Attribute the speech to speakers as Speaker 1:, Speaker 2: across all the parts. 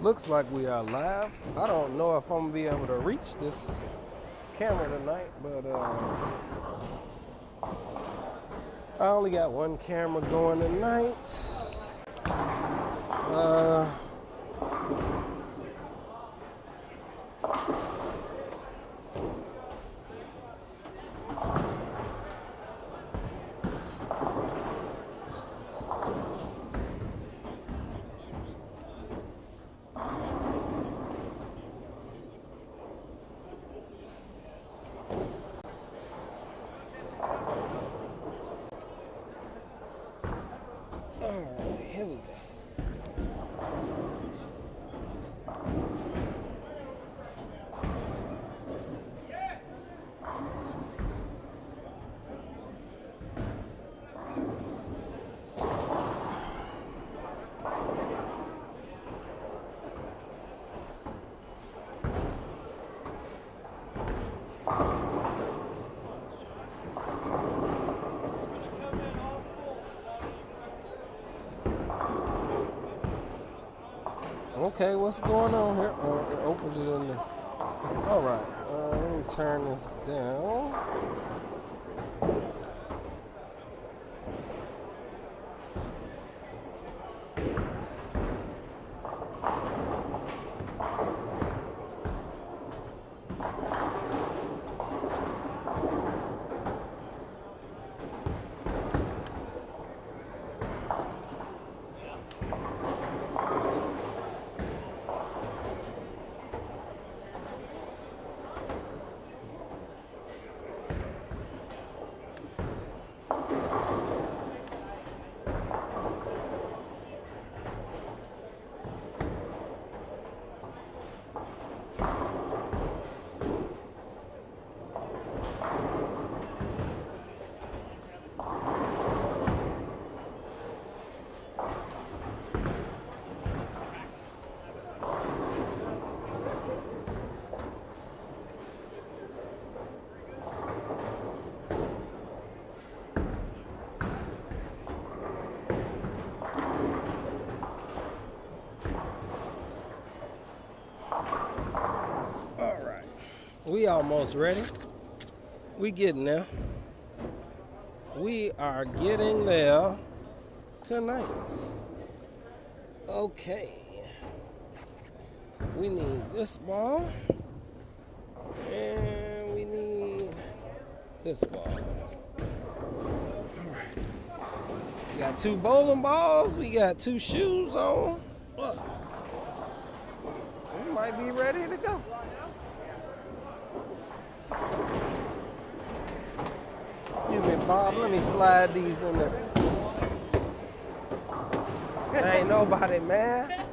Speaker 1: Looks like we are live. I don't know if I'm gonna be able to reach this camera tonight, but I only got one camera going tonight. Alright, here we go. Okay, what's going on here? Oh, it opened it in there. All right, let me turn this down. We almost ready. We getting there. We are getting there tonight. Okay. We need this ball. And we need this ball. All right. We got 2 bowling balls. We got 2 shoes on. We might be ready to go. Excuse me, Bob, let me slide these in there. There ain't nobody, man.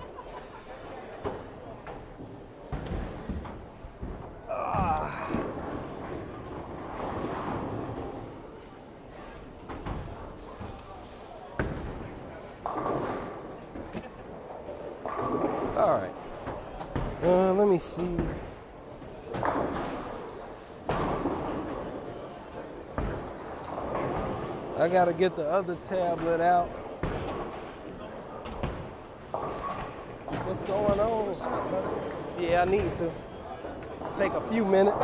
Speaker 1: All right. Let me see. I gotta get the other tablet out. What's going on? Yeah, I need to. Take a few minutes.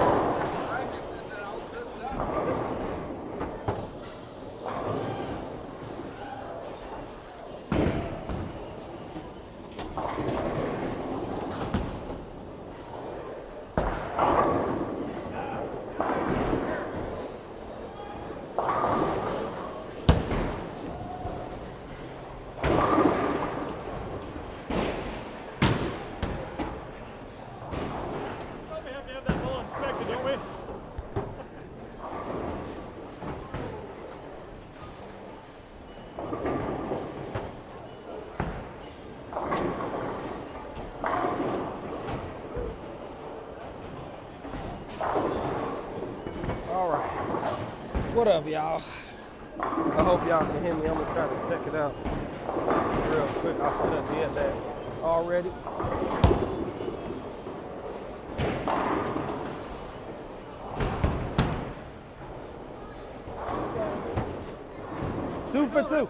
Speaker 1: What up, y'all? I hope y'all can hear me. I'm gonna try to check it out real quick. I should have did that already. Two for two.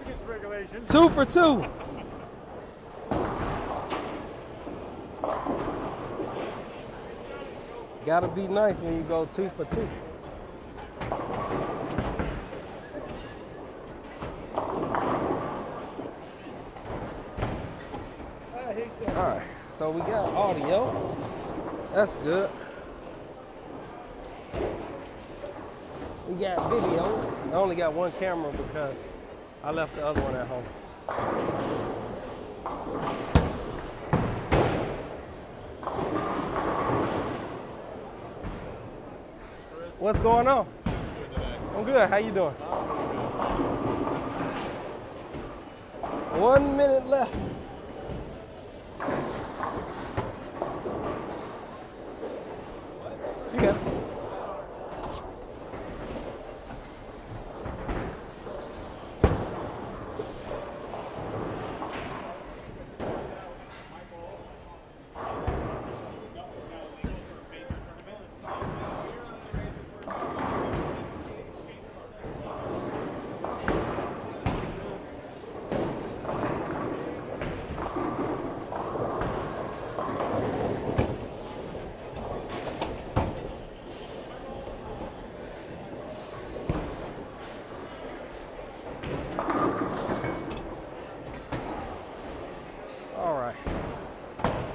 Speaker 1: 2 for 2. Gotta be nice when you go 2 for 2. All right, so we got audio. That's good. We got video. I only got one camera because I left the other one at home. What's going on? I'm good. How you doing? 1 minute left. You got it.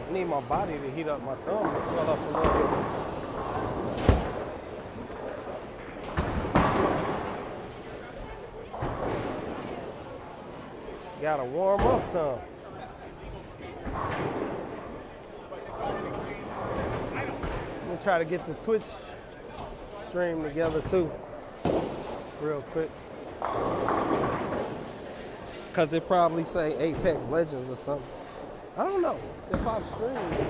Speaker 1: I need my body to heat up. My thumb to swell up a little bit. Gotta warm up some. I'm gonna try to get the Twitch stream together too, real quick. Cause it probably say Apex Legends or something. I don't know if I've streamed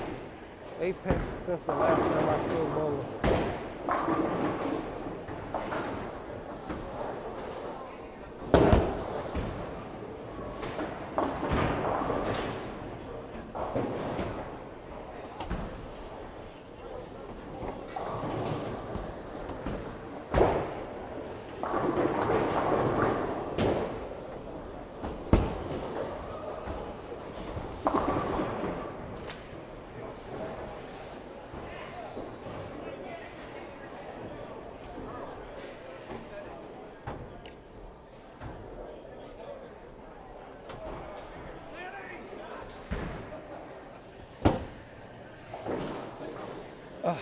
Speaker 1: Apex since the last time I streamed bowling. All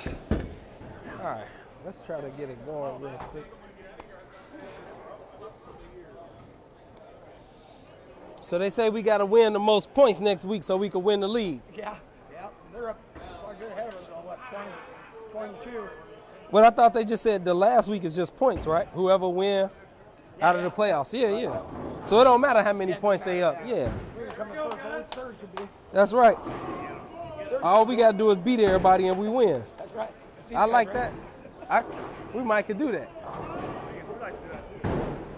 Speaker 1: right, let's try to get it going real quick. So they say we got to win the most points next week so we can win the league.
Speaker 2: Yeah. They're up quite good ahead of us on what, 22.
Speaker 1: Well, I thought they just said the last week is just points, right? Whoever win out of the playoffs. Yeah. So it don't matter how many points they up. Yeah.
Speaker 2: We're coming third could be.
Speaker 1: That's right. All we got to do is beat everybody and we win.
Speaker 2: That's right.
Speaker 1: I like that. We might could do that.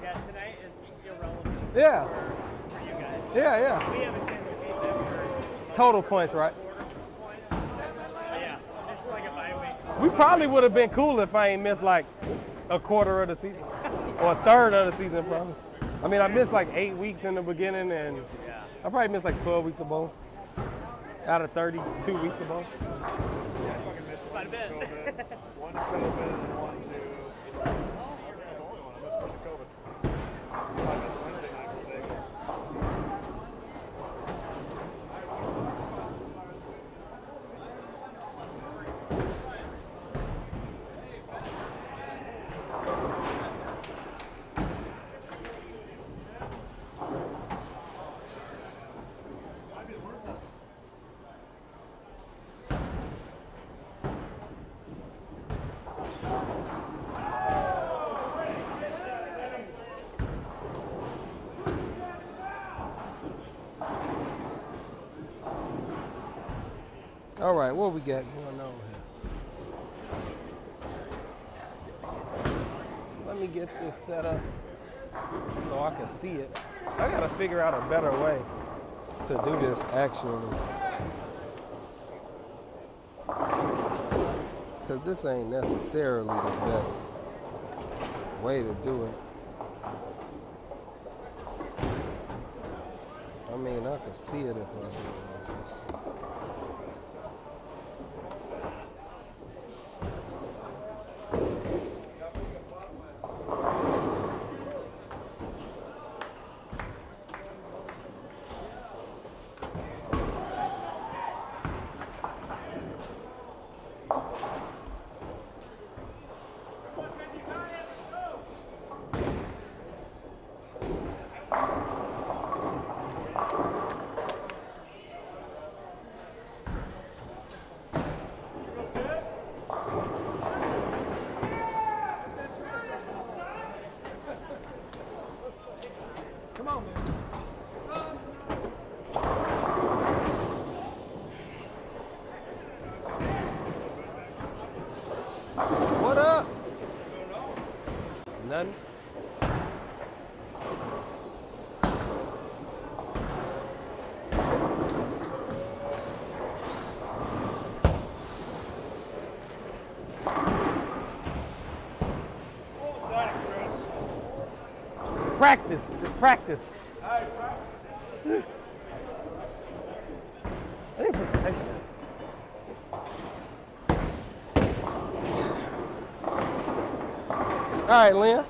Speaker 3: Yeah, tonight is irrelevant
Speaker 1: Yeah.
Speaker 3: for you guys.
Speaker 1: Yeah.
Speaker 3: We have a chance to beat them for
Speaker 1: Total points, right?
Speaker 3: points. Yeah, this is like a bye week.
Speaker 1: We probably would have been cool if I ain't missed like a quarter of the season or a third of the season, probably. I mean, I missed like 8 weeks in the beginning, and I probably missed like 12 weeks of bowl out of 32 weeks of bowl.
Speaker 3: Quite a bit.
Speaker 4: One to COVID and one to. I think that's the only one. I missed one to COVID. I missed Wednesday night from Vegas.
Speaker 1: All right, what we got going on here? Let me get this set up so I can see it. I gotta figure out a better way to do this actually. Because this ain't necessarily the best way to do it. I mean, I can see it if I do it like this. practice. It's practice. I need to put some tape in there. All right, Lynn.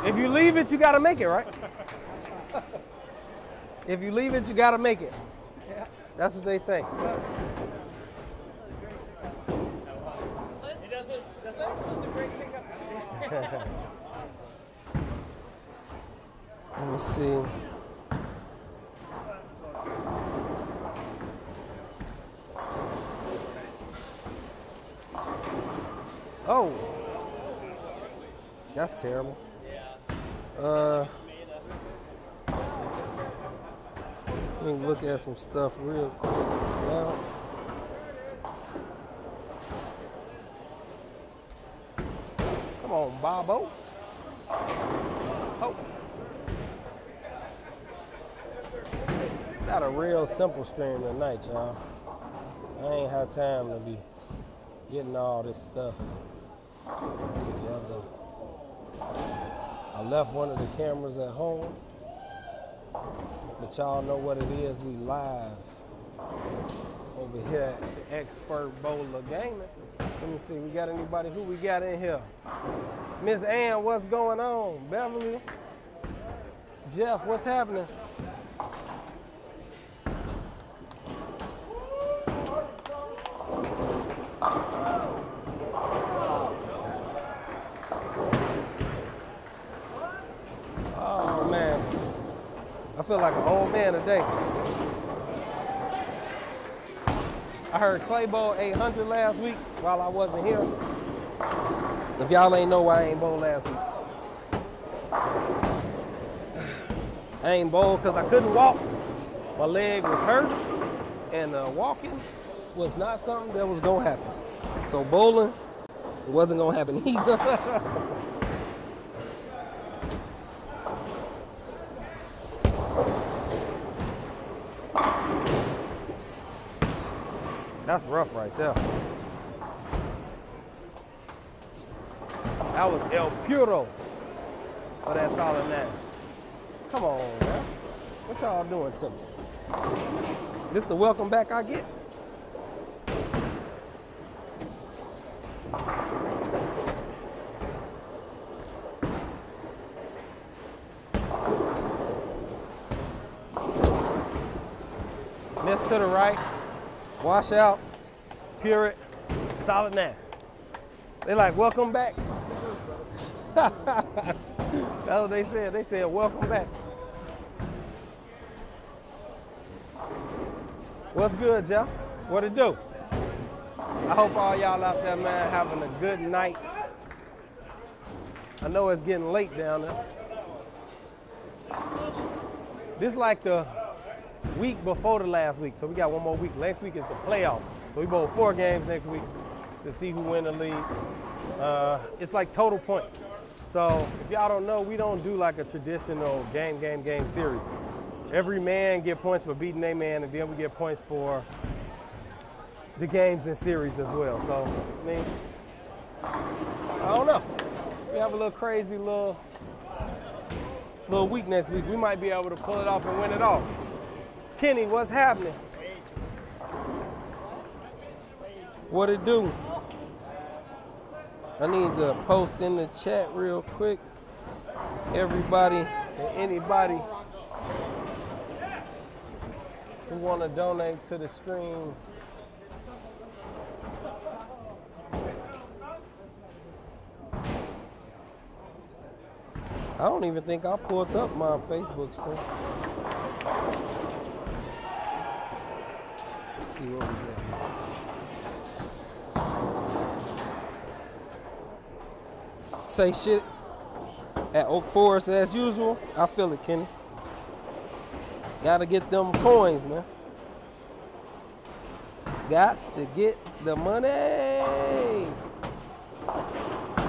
Speaker 1: If you leave it, you gotta make it, right? If you leave it, you gotta make it.
Speaker 2: Yeah.
Speaker 1: That's what they say.
Speaker 3: He doesn't.
Speaker 2: That was a great pickup today.
Speaker 1: Let me see. Oh, that's terrible. Let me look at some stuff real quick now. Come on, Bobo. Oh. Got a real simple stream tonight, y'all. I ain't had time to be getting all this stuff together. I left one of the cameras at home, but y'all know what it is. We live over here at the Expert Bowler Gaming. Let me see, we got anybody? Who we got in here? Miss Ann, what's going on? Beverly? Jeff, what's happening? I feel like an old man today. I heard Clay Bowl 800 last week while I wasn't here. If y'all ain't know why I ain't bowled last week. I ain't bowled because I couldn't walk. My leg was hurt, and walking was not something that was gonna happen. So bowling wasn't gonna happen either. That's rough right there. That was El Puro for that solid 9. Come on, man. What y'all doing to me? This the welcome back I get? Miss to the right. Wash out, pure it, solid 9. They like, welcome back. That's what they said. They said, welcome back. What's good, y'all? What it do? I hope all y'all out there, man, having a good night. I know it's getting late down there. This is like the week before the last week, so we got one more week. Next week is the playoffs, so we bowl 4 games next week to see who win the league. It's like total points. So if y'all don't know, we don't do like a traditional game series. Every man get points for beating a man, and then we get points for the games and series as well. So I mean, I don't know. We have a little crazy little week next week. We might be able to pull it off and win it all. Kenny, what's happening? What it do? I need to post in the chat real quick. Everybody and anybody who want to donate to the stream. I don't even think I pulled up my Facebook stream. Let's see what we got. Say shit at Oak Forest as usual. I feel it, Kenny. Gotta get them coins, man. Gots to get the money.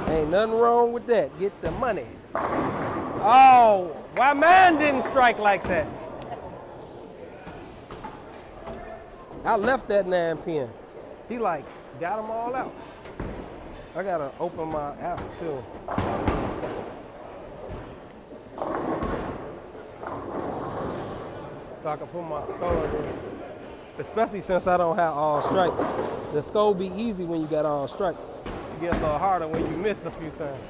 Speaker 1: Ain't nothing wrong with that. Get the money. Oh, why man didn't strike like that? I left that 9-pin. He like got them all out. I gotta open my app too. So I can put my skull in. Especially since I don't have all strikes. The skull be easy when you got all strikes. It gets a little harder when you miss a few times.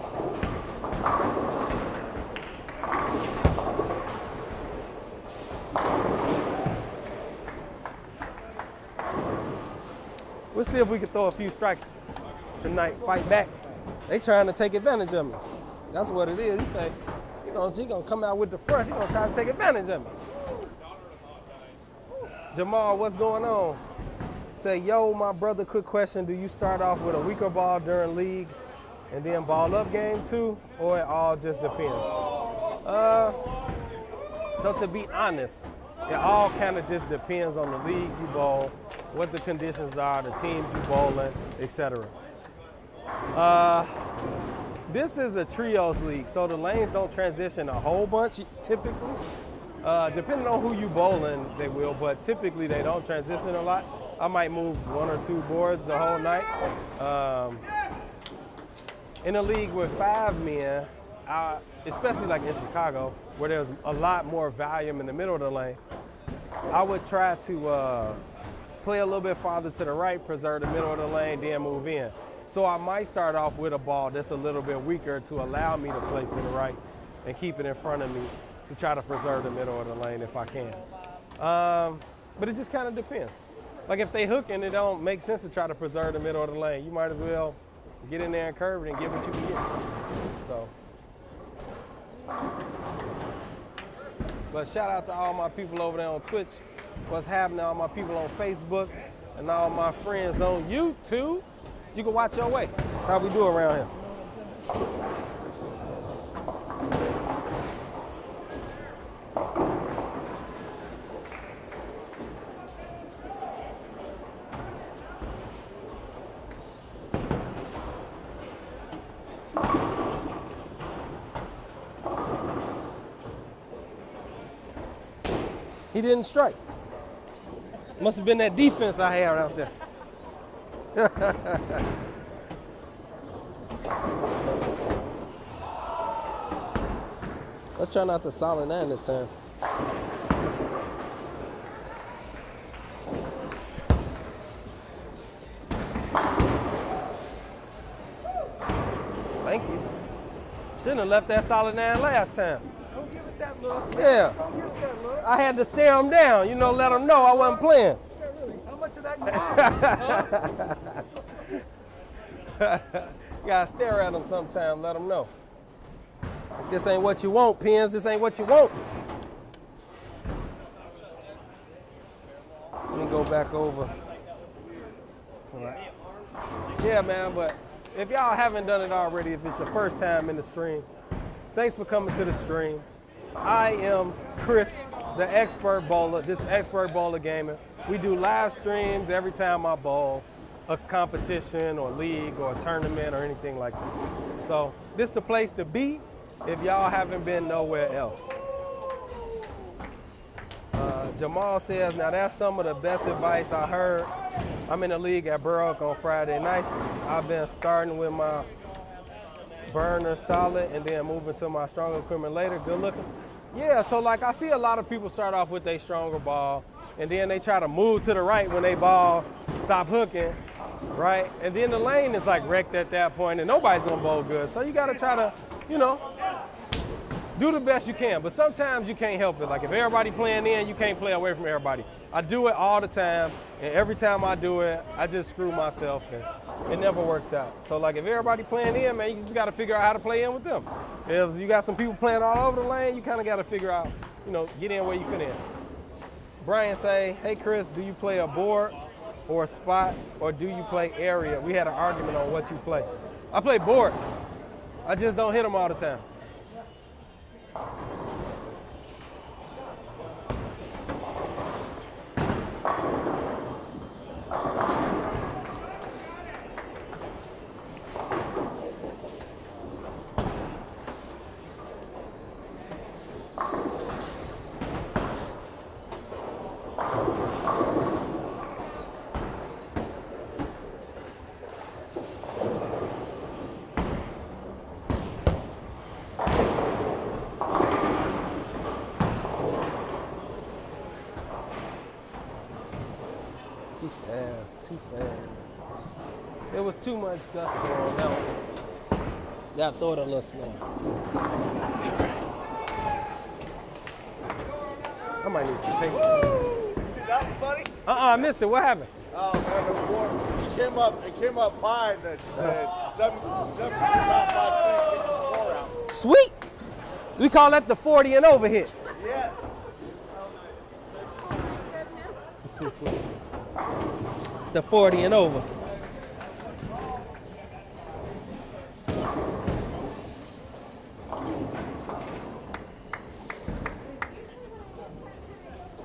Speaker 1: We'll see if we can throw a few strikes tonight, fight back. They trying to take advantage of me. That's what it is. He say, he gonna come out with the first. He gonna try to take advantage of me. Jamal, what's going on? Say, yo, my brother, quick question. Do you start off with a weaker ball during league and then ball up game 2, or it all just depends? So to be honest, it all kind of just depends on the league you bowl, what the conditions are, the teams you bowl in, etc. This is a trios league, so the lanes don't transition a whole bunch typically. Depending on who you bowling, they will, but typically they don't transition a lot. I might move 1 or 2 boards the whole night. In a league with 5 men, especially like in Chicago, where there's a lot more volume in the middle of the lane, I would try to play a little bit farther to the right, preserve the middle of the lane, then move in. So I might start off with a ball that's a little bit weaker to allow me to play to the right and keep it in front of me to try to preserve the middle of the lane if I can. But it just kind of depends. Like if they hook and it don't make sense to try to preserve the middle of the lane, you might as well get in there and curve it and get what you can get. So. But shout out to all my people over there on Twitch. What's happening, all my people on Facebook and all my friends on YouTube. You can watch your way. That's how we do around here. He didn't strike. Must have been that defense I had out there. Let's try not to solid 9 this time. Thank you. Shouldn't have left that solid 9 last time.
Speaker 2: Don't give it that look.
Speaker 1: Yeah.
Speaker 2: Don't give it that look.
Speaker 1: I had to stare him down, let him know I wasn't playing.
Speaker 2: Yeah, really. How much of that you want?
Speaker 1: You gotta stare at him sometime, let him know. This ain't what you want, Pins. This ain't what you want. Let me go back over. All right. Yeah, man, but if y'all haven't done it already, if it's your first time in the stream, thanks for coming to the stream. I am Chris, the expert bowler, this expert bowler gamer. We do live streams every time I bowl a competition or league or a tournament or anything like that. So this is the place to be if y'all haven't been nowhere else. Jamal says, now that's some of the best advice I heard. I'm in the league at Burrock on Friday nights. I've been starting with my burner solid and then moving to my stronger equipment later. Good looking. Yeah, so like I see a lot of people start off with their stronger ball and then they try to move to the right when they ball stop hooking, right? And then the lane is like wrecked at that point and nobody's gonna bowl good. So you gotta try to, do the best you can, but sometimes you can't help it. Like if everybody playing in, you can't play away from everybody. I do it all the time, and every time I do it, I just screw myself, and it never works out. So like if everybody playing in, man, you just gotta figure out how to play in with them. If you got some people playing all over the lane, you kinda gotta figure out, get in where you fit in. Brian say, hey Chris, do you play a board or a spot, or do you play area? We had an argument on what you play. I play boards. I just don't hit them all the time. Too fast, too fast. There was too much gusto on that one. Gotta throw it a little slow. I might need some tape.
Speaker 5: See that one, buddy?
Speaker 1: I missed it. What happened?
Speaker 5: Oh man, the four it came up high and the 7 round 5 thing took the 4 out.
Speaker 1: Sweet. We call that the 40 and over hit.
Speaker 5: Yeah.
Speaker 1: It's the 40 and over.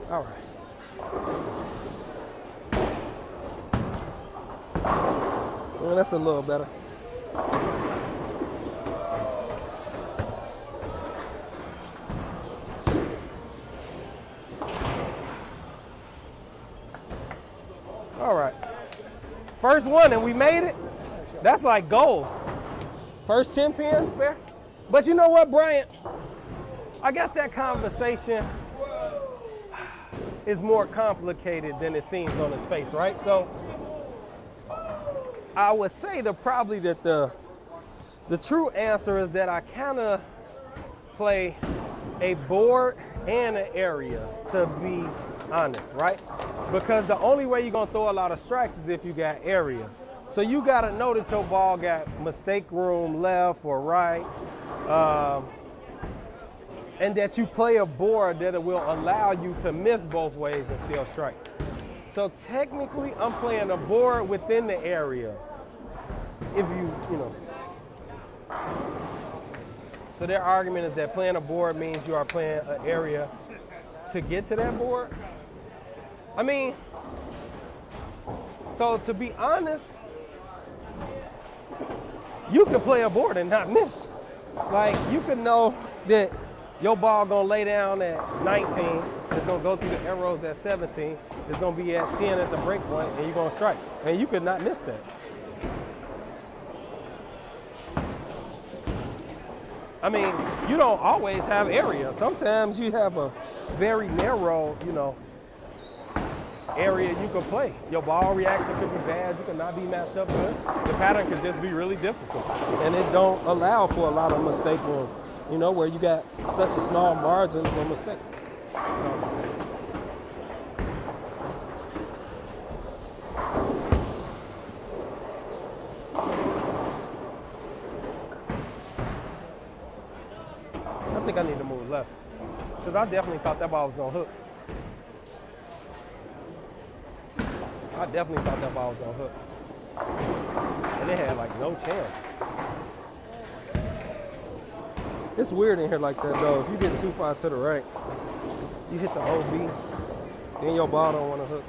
Speaker 1: All right. Well, that's a little better. All right. First one, and we made it. That's like goals. First 10 pin spare. But you know what, Bryant? I guess that conversation is more complicated than it seems on his face, right? So I would say probably that the true answer is that I kind of play a board and an area, to be honest, right? Because the only way you're gonna throw a lot of strikes is if you got area. So you gotta know that your ball got mistake room left or right, and that you play a board that will allow you to miss both ways and still strike. So technically, I'm playing a board within the area. If you know. So their argument is that playing a board means you are playing an area to get to that board. I mean, so to be honest, you could play a board and not miss. Like, you could know that your ball gonna lay down at 19, it's gonna go through the arrows at 17, it's gonna be at 10 at the break point, and you're gonna strike. And you could not miss that. I mean, you don't always have area. Sometimes you have a very narrow, area you could play. Your ball reaction could be bad, you could not be matched up good. The pattern could just be really difficult. And it don't allow for a lot of mistake room, where you got such a small margin for mistake. So. I think I need to move left, because I definitely thought that ball was gonna hook. I definitely thought that ball was gonna hook. And it had like no chance. It's weird in here like that though. If you get too far to the right, you hit the OB, then your ball don't wanna hook.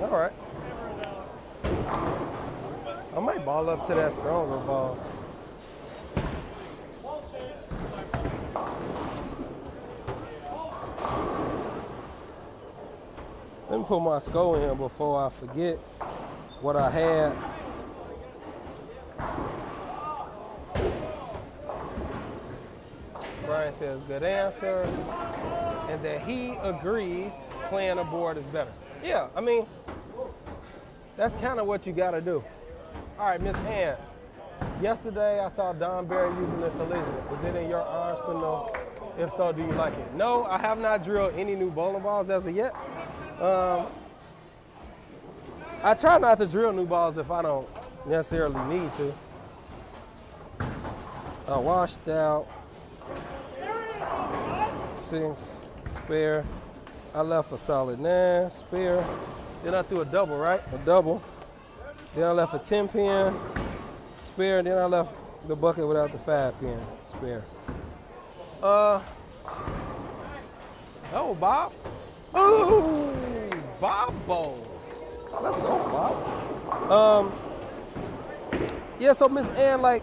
Speaker 1: All right. I might ball up to that stronger ball. Let me put my skull in before I forget what I had. Brian says good answer, and that he agrees playing a board is better. Yeah, I mean, that's kind of what you got to do. All right, Miss Ann. Yesterday I saw Don Barry using the collision. Is it in your arsenal? If so, do you like it? No, I have not drilled any new bowling balls as of yet. I try not to drill new balls if I don't necessarily need to. Washed out. 6, spare. I left a solid 9, spare. Then I threw a double, right? A double. Then I left a 10 pin, spare. Then I left the bucket without the 5 pin, spare. Oh, Bob. Ooh, Bobo. Let's go, Bob. Yeah, so Miss Ann, like,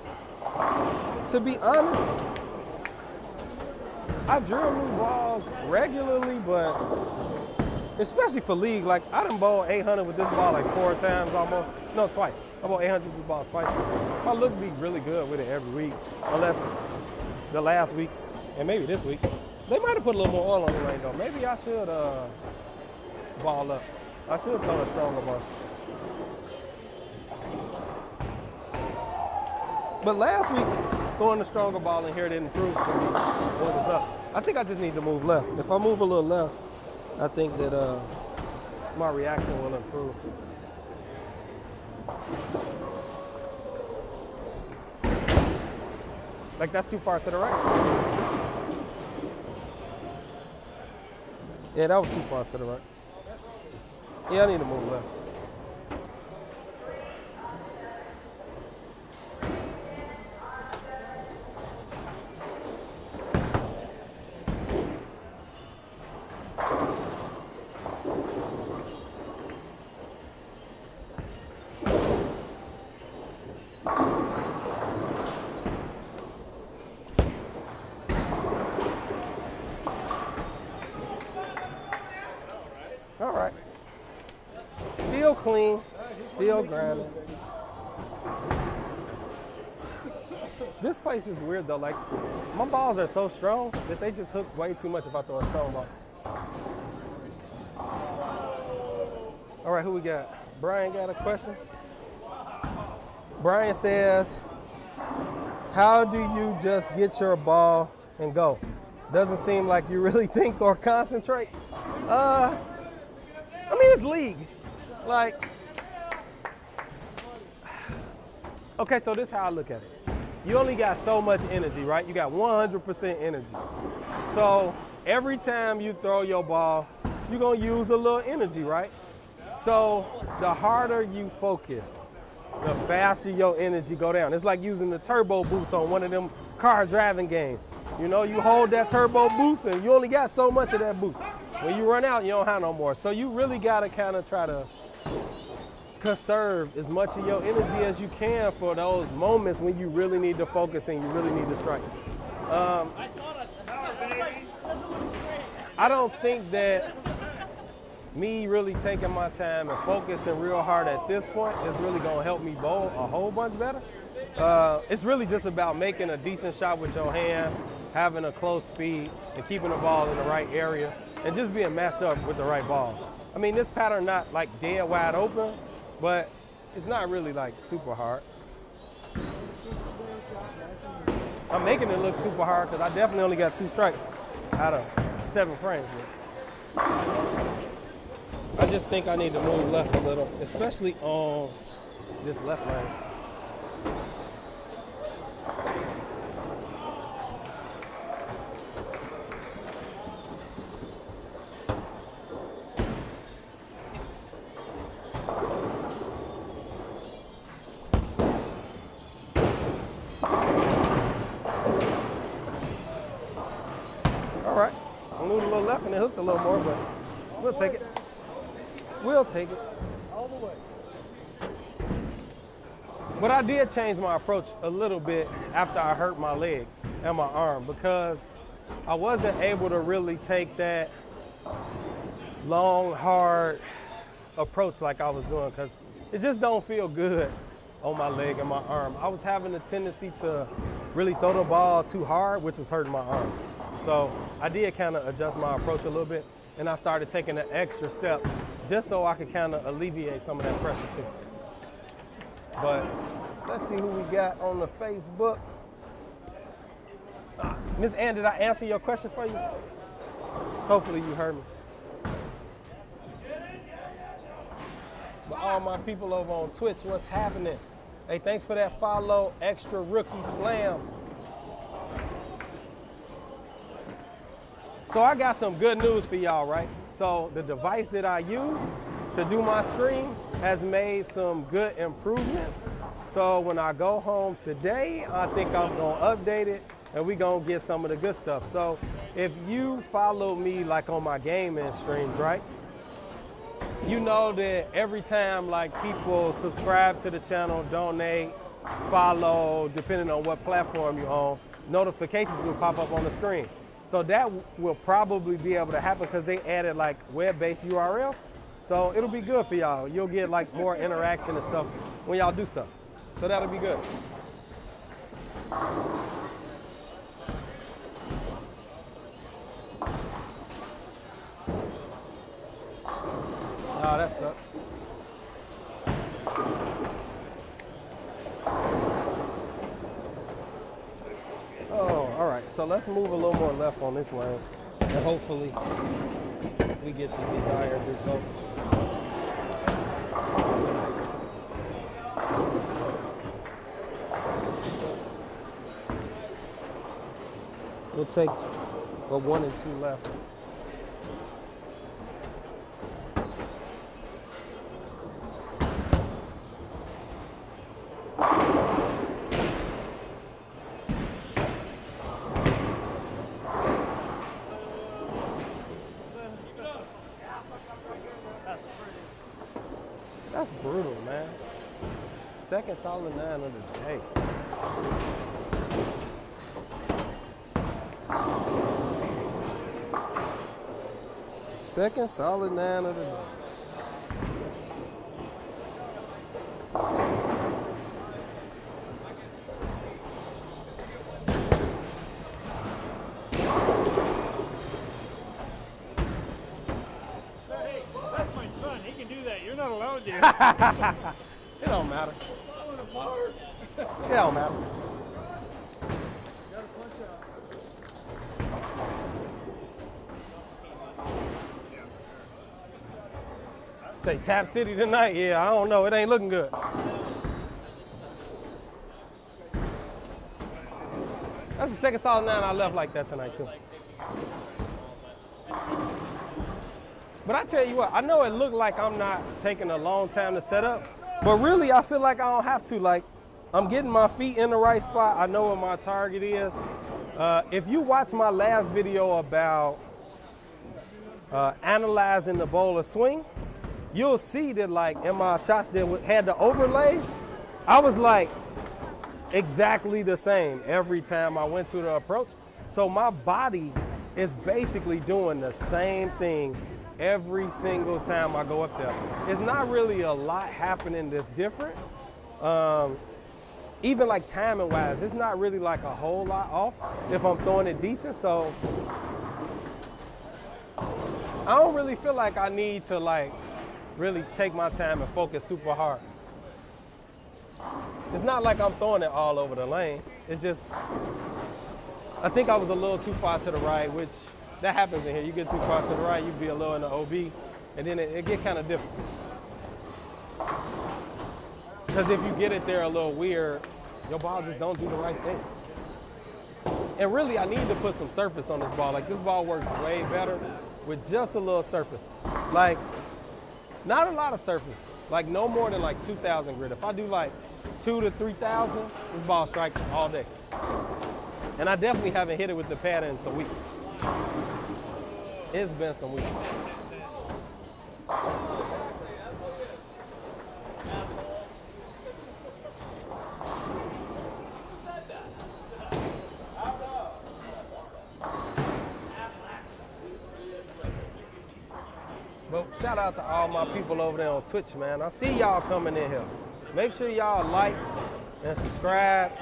Speaker 1: to be honest, I drill new balls regularly, but especially for league. Like I done bowled 800 with this ball like 4 times almost. No, twice. I bowled 800 with this ball twice. My look be really good with it every week, unless the last week and maybe this week. They might have put a little more oil on the range though. Maybe I should ball up. I should throw a stronger ball. But last week, throwing the stronger ball in here didn't prove to me what was up. I think I just need to move left. If I move a little left, I think that my reaction will improve. Like that's too far to the right. Yeah, that was too far to the right. Yeah, I need to move left. All right. Still clean, still grinding. This place is weird though. Like, my balls are so strong that they just hook way too much if I throw a strong ball. All right, who we got? Brian got a question. Brian says, how do you just get your ball and go? Doesn't seem like you really think or concentrate. I mean, it's league. Like, okay, so this is how I look at it. You only got so much energy, right? You got 100% energy. So every time you throw your ball, you're gonna use a little energy, right? So the harder you focus, the faster your energy go down. It's like using the turbo boost on one of them car driving games. You know, you hold that turbo boost and you only got so much of that boost. When you run out, you don't have no more. So you really gotta kind of try to conserve as much of your energy as you can for those moments when you really need to focus and you really need to strike. I don't think that me really taking my time and focusing real hard at this point is really gonna help me bowl a whole bunch better. It's really just about making a decent shot with your hand, having a close speed, and keeping the ball in the right area, and just being matched up with the right ball. I mean, this pattern not like dead wide open, but it's not really like super hard. I'm making it look super hard because I definitely only got 2 strikes out of 7 frames. I just think I need to move left a little, especially on this left lane. All right, I moved a little left and it hooked a little more, but we'll take it. We'll take it.
Speaker 2: All the way.
Speaker 1: But I did change my approach a little bit after I hurt my leg and my arm because I wasn't able to really take that long, hard approach like I was doing because it just don't feel good on my leg and my arm. I was having a tendency to really throw the ball too hard, which was hurting my arm. So I did kind of adjust my approach a little bit, and I started taking an extra step just so I could kind of alleviate some of that pressure too. But let's see who we got on the Facebook. Miss Ann, did I answer your question for you? Hopefully you heard me. But all my people over on Twitch, what's happening? Hey, thanks for that follow, Extra Rookie Slam. So I got some good news for y'all, right? So the device that I use to do my stream has made some good improvements. So when I go home today, I think I'm gonna update it and we gonna get some of the good stuff. So if you follow me like on my gaming streams, right? You know that every time like people subscribe to the channel, donate, follow, depending on what platform you're on, notifications will pop up on the screen. So that will probably be able to happen because they added like web-based URLs. So it'll be good for y'all. You'll get like more interaction and stuff when y'all do stuff. So that'll be good. Oh, that sucks. Oh, all right. So let's move a little more left on this lane, and hopefully we get the desired result. We'll take a 1 and 2 left. That's brutal, man. Second solid 9 of the day. Second solid 9 of the day.
Speaker 3: Hey, that's my son. He can do that. You're not allowed to.
Speaker 1: It don't matter. It don't matter. Say Tap City tonight? Yeah, I don't know. It ain't looking good. That's the second solid 9 I left like that tonight too. But I tell you what, I know it looked like I'm not taking a long time to set up, but really I feel like I don't have to. Like, I'm getting my feet in the right spot. I know what my target is. If you watch my last video about analyzing the bowler swing, you'll see that like in my shots that had the overlays, I was like exactly the same every time I went to the approach. So my body is basically doing the same thing every single time I go up there. It's not really a lot happening that's different. Even like timing wise, it's not really like a whole lot off if I'm throwing it decent. So I don't really feel like I need to like really take my time and focus super hard. It's not like I'm throwing it all over the lane. It's just, I think I was a little too far to the right, which that happens in here. You get too far to the right, you be a little in the OB, and then it get kind of different. Because if you get it there a little weird, your ball just don't do the right thing. And really, I need to put some surface on this ball. Like, this ball works way better with just a little surface. Like, not a lot of surface. Like, no more than like 2,000 grit. If I do like 2,000 to 3,000, this ball strikes all day. And I definitely haven't hit it with the pad in some weeks. It's been some weeks. But shout out to all my people over there on Twitch, man. I see y'all coming in here. Make sure y'all like and subscribe.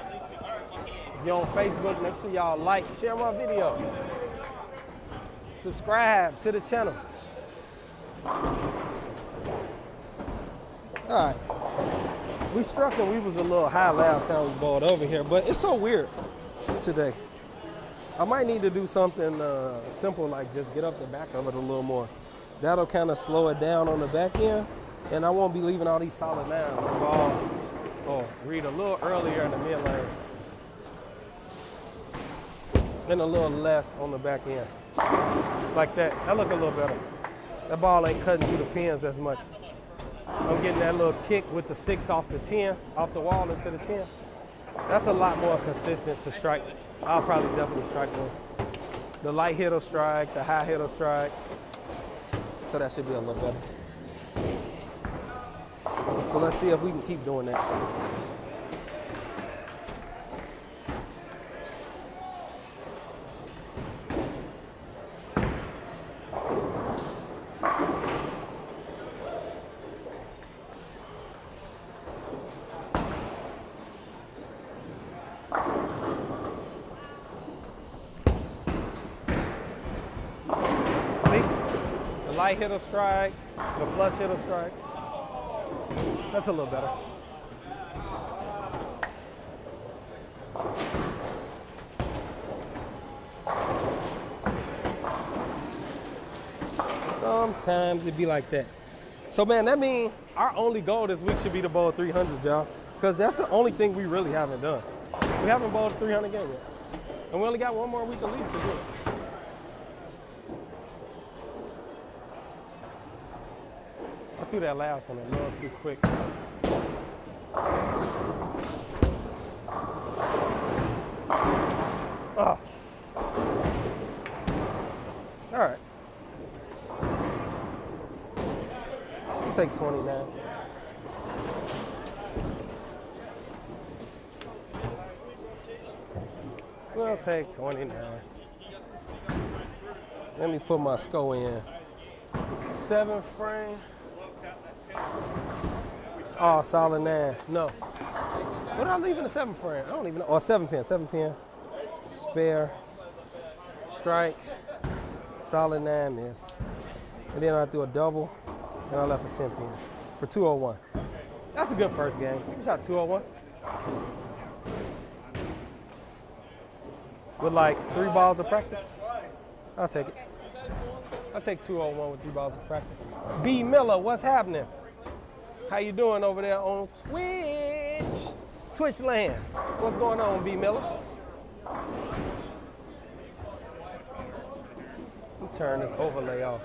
Speaker 1: If you're on Facebook, make sure y'all like, share my video. Subscribe to the channel. All right. We struck and we was a little high last time we balled over here, but it's so weird today. I might need to do something simple, like just get up the back of it a little more. That'll kind of slow it down on the back end, and I won't be leaving all these solid lines. The ball, read a little earlier in the mid lane, and a little less on the back end. Like that. That look a little better. That ball ain't cutting through the pins as much. I'm getting that little kick with the 6 off the 10, off the wall into the 10. That's a lot more consistent to strike. I'll probably definitely strike one. The light hit will strike, the high hit will strike. So that should be a little better. So let's see if we can keep doing that. light hitter strike, the flush hitter strike. That's a little better. Sometimes it be like that. So man, that means our only goal this week should be to bowl 300, y'all. Because that's the only thing we really haven't done. We haven't bowled a 300 game yet. And we only got one more week of leave to do it. I threw that last one a little too quick. Oh. All right. I'll take 29. We'll take 29. Let me put my score in. 7 frame. Oh, solid 9. No. What did I leave in the 7 frame? I don't even know. Oh, 7 pin. 7 pin. Spare. Strike. Solid 9 miss. And then I threw a double. And I left a 10 pin for 201. That's a good first game. We shot 201. With like 3 balls of practice? I'll take it. I'll take 201 with 3 balls of practice. B Miller, what's happening? How you doing over there on Twitch? Twitch land. What's going on, B Miller? Let me turn this overlay off.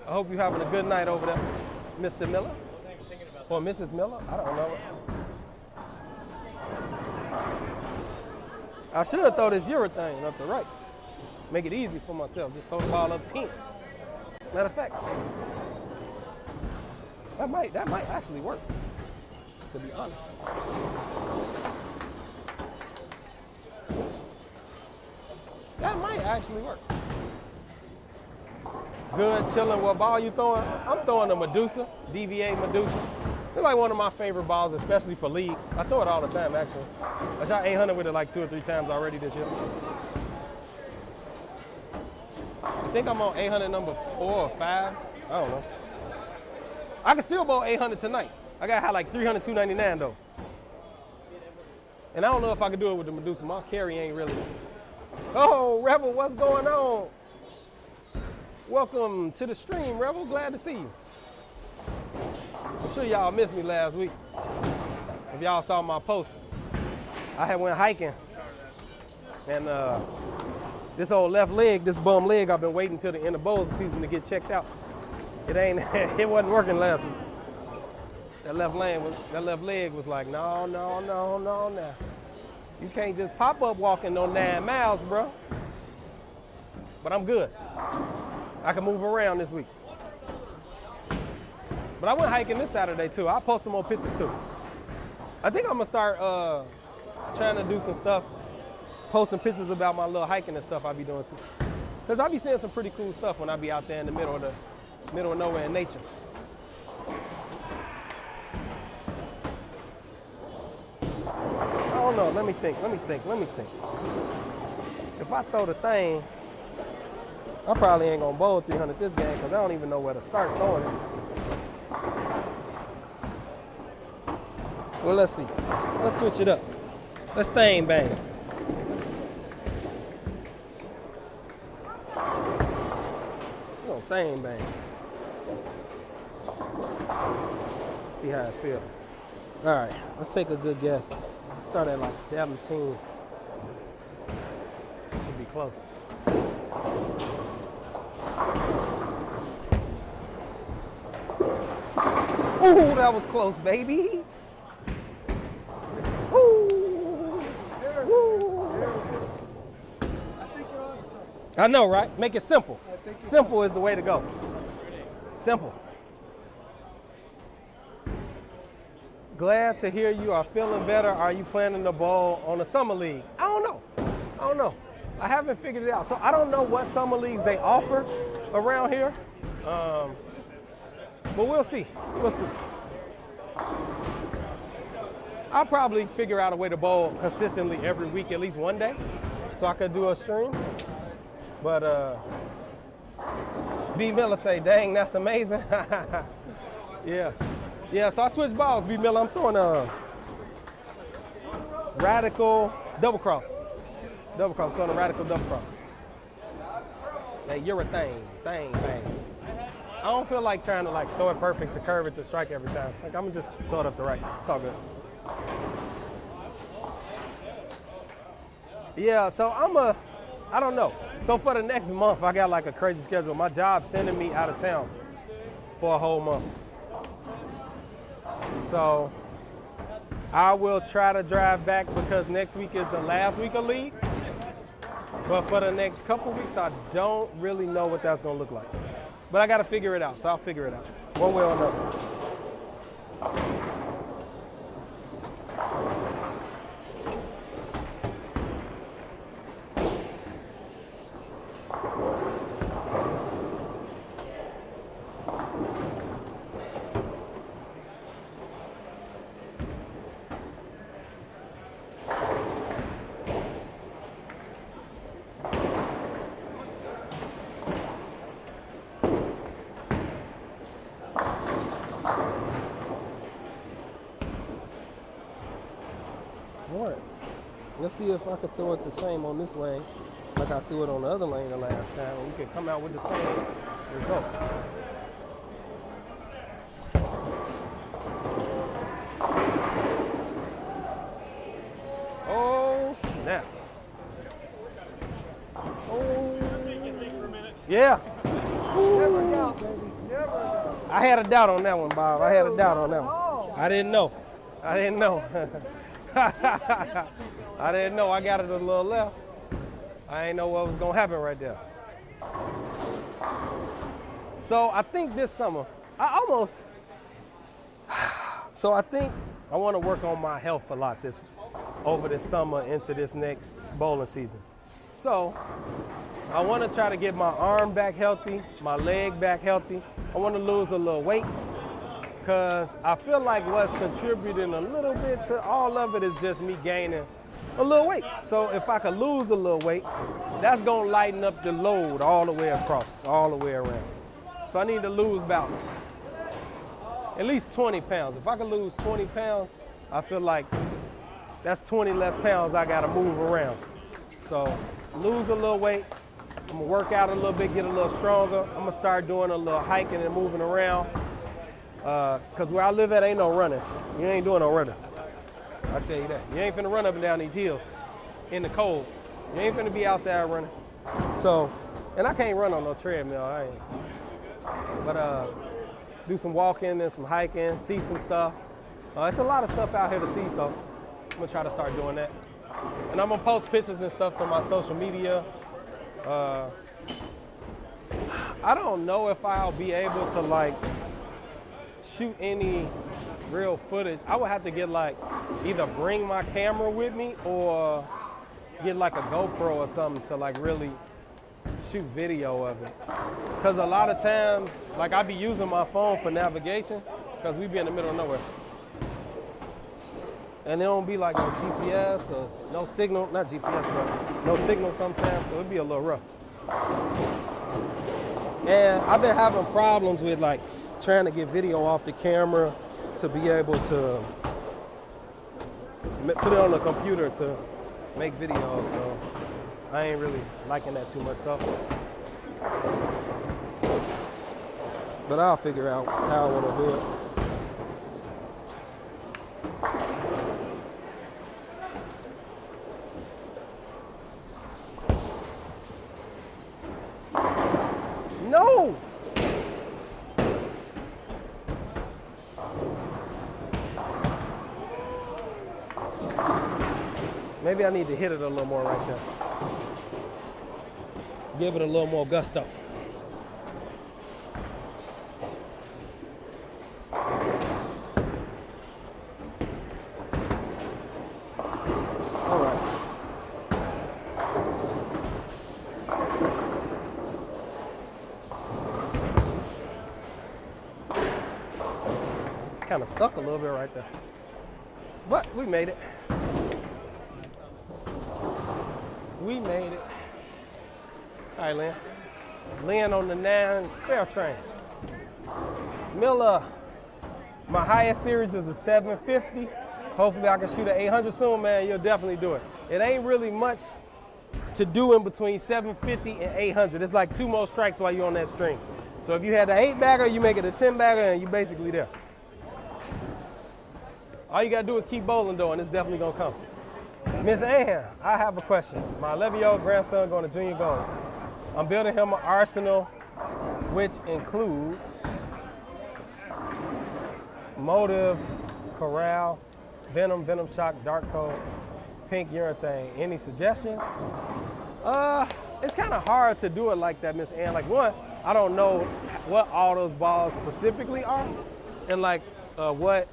Speaker 1: I hope you're having a good night over there, Mr. Miller. Or Mrs. Miller, I don't know. I should throw this urethane up the right. Make it easy for myself. Just throw the ball up 10. Matter of fact, that might actually work, to be honest. That might actually work. Good, chilling. What ball you throwing? I'm throwing a Medusa, DVA Medusa. It's like one of my favorite balls, especially for league. I throw it all the time, actually. I shot 800 with it like 2 or 3 times already this year. I think I'm on 800 number 4 or 5. I don't know. I can still bowl 800 tonight. I got had like 300, 299 though. And I don't know if I can do it with the Medusa. My carry ain't really. Oh, Rebel, what's going on? Welcome to the stream, Rebel. Glad to see you. I'm sure y'all missed me last week. If y'all saw my post, I had went hiking, and this old left leg, this bum leg, I've been waiting till the end of bowl season to get checked out. It wasn't working last week. That left leg was like, no. You can't just pop up walking no 9 miles, bro. But I'm good. I can move around this week. But I went hiking this Saturday too. I'll post some more pictures too. I think I'm gonna start trying to do some stuff, posting pictures about my little hiking and stuff I be doing too. Cause I be seeing some pretty cool stuff when I be out there in the middle of nowhere in nature. I don't know, let me think. If I throw the thing, I probably ain't gonna bowl 300 this game because I don't even know where to start throwing it. Well, let's see. Let's switch it up. Let's thing bang. We're gonna thing bang. See how it feels. All right, let's take a good guess. Start at like 17. It should be close. Ooh, that was close, baby. Ooh. I know, right? Make it simple. Simple is the way to go. Simple. Glad to hear you are feeling better. Are you planning to bowl on the summer league? I don't know. I haven't figured it out. So I don't know what summer leagues they offer around here. But we'll see. I'll probably figure out a way to bowl consistently every week, at least one day, so I could do a stream. But B. Miller say, dang, that's amazing. Yeah. Yeah, so I switched balls, B. Miller. I'm throwing a radical double cross. Double cross, throwing a radical double cross. Hey, you're a thing, bang. I don't feel like trying to like throw it perfect to curve it to strike every time. Like I'm gonna just throw it up the right. It's all good. Yeah, so I don't know. So for the next month, I got like a crazy schedule. My job's sending me out of town for a whole month. So I will try to drive back because next week is the last week of league. But for the next couple weeks, I don't really know what that's gonna look like. But I gotta figure it out, so I'll figure it out, one way or another. All right, let's see if I could throw it the same on this lane like I threw it on the other lane the last time, and we could come out with the same result. Oh, snap. Oh, yeah.
Speaker 2: Never doubt, baby. Never doubt.
Speaker 1: I had a doubt on that one, Bob. I had a doubt on that one. I didn't know. I didn't know. I didn't know. I got it a little left. I didn't know what was going to happen right there. So I think this summer, so I think I want to work on my health a lot over this summer into this next bowling season. So I want to try to get my arm back healthy, my leg back healthy. I want to lose a little weight because I feel like what's contributing a little bit to all of it is just me gaining a little weight. So if I could lose a little weight, that's going to lighten up the load all the way across, all the way around. So I need to lose about at least 20 pounds. If I could lose 20 pounds, I feel like that's 20 less pounds I got to move around. So lose a little weight. I'm gonna work out a little bit, get a little stronger. I'm gonna start doing a little hiking and moving around. Cause where I live at ain't no running. You ain't doing no running. I'll tell you that. You ain't finna run up and down these hills in the cold. You ain't finna be outside running. So, and I can't run on no treadmill, I ain't. But do some walking and some hiking, see some stuff. It's a lot of stuff out here to see, so I'm gonna try to start doing that. And I'm gonna post pictures and stuff to my social media. I don't know if I'll be able to like shoot any real footage. I would have to get like either bring my camera with me or get like a GoPro or something to like really shoot video of it. Cause a lot of times, like I be using my phone for navigation cause we be in the middle of nowhere. And it don't be like no GPS or no signal, not GPS, but no signal sometimes, so it'd be a little rough. And I've been having problems with like trying to get video off the camera to be able to put it on the computer to make videos, so I ain't really liking that too much, so. But I'll figure out how I want to do it. No! Maybe I need to hit it a little more right there. Give it a little more gusto. All right. Kind of stuck a little bit right there. But we made it. We made it. All right, Lynn. Lynn on the 9 spare train. Miller, my highest series is a 750. Hopefully I can shoot an 800 soon, man. You'll definitely do it. It ain't really much to do in between 750 and 800. It's like 2 more strikes while you're on that string. So if you had the 8-bagger, you make it a 10-bagger, and you're basically there. All you gotta do is keep bowling though, and it's definitely gonna come. Ms. Ann, I have a question. My 11-year-old grandson going to junior gold. I'm building him an arsenal, which includes Motive, Corral, Venom, Venom Shock, Dark Code, Pink Urethane. Any suggestions? It's kind of hard to do it like that, Miss Ann. Like, one, I don't know what all those balls specifically are, and like what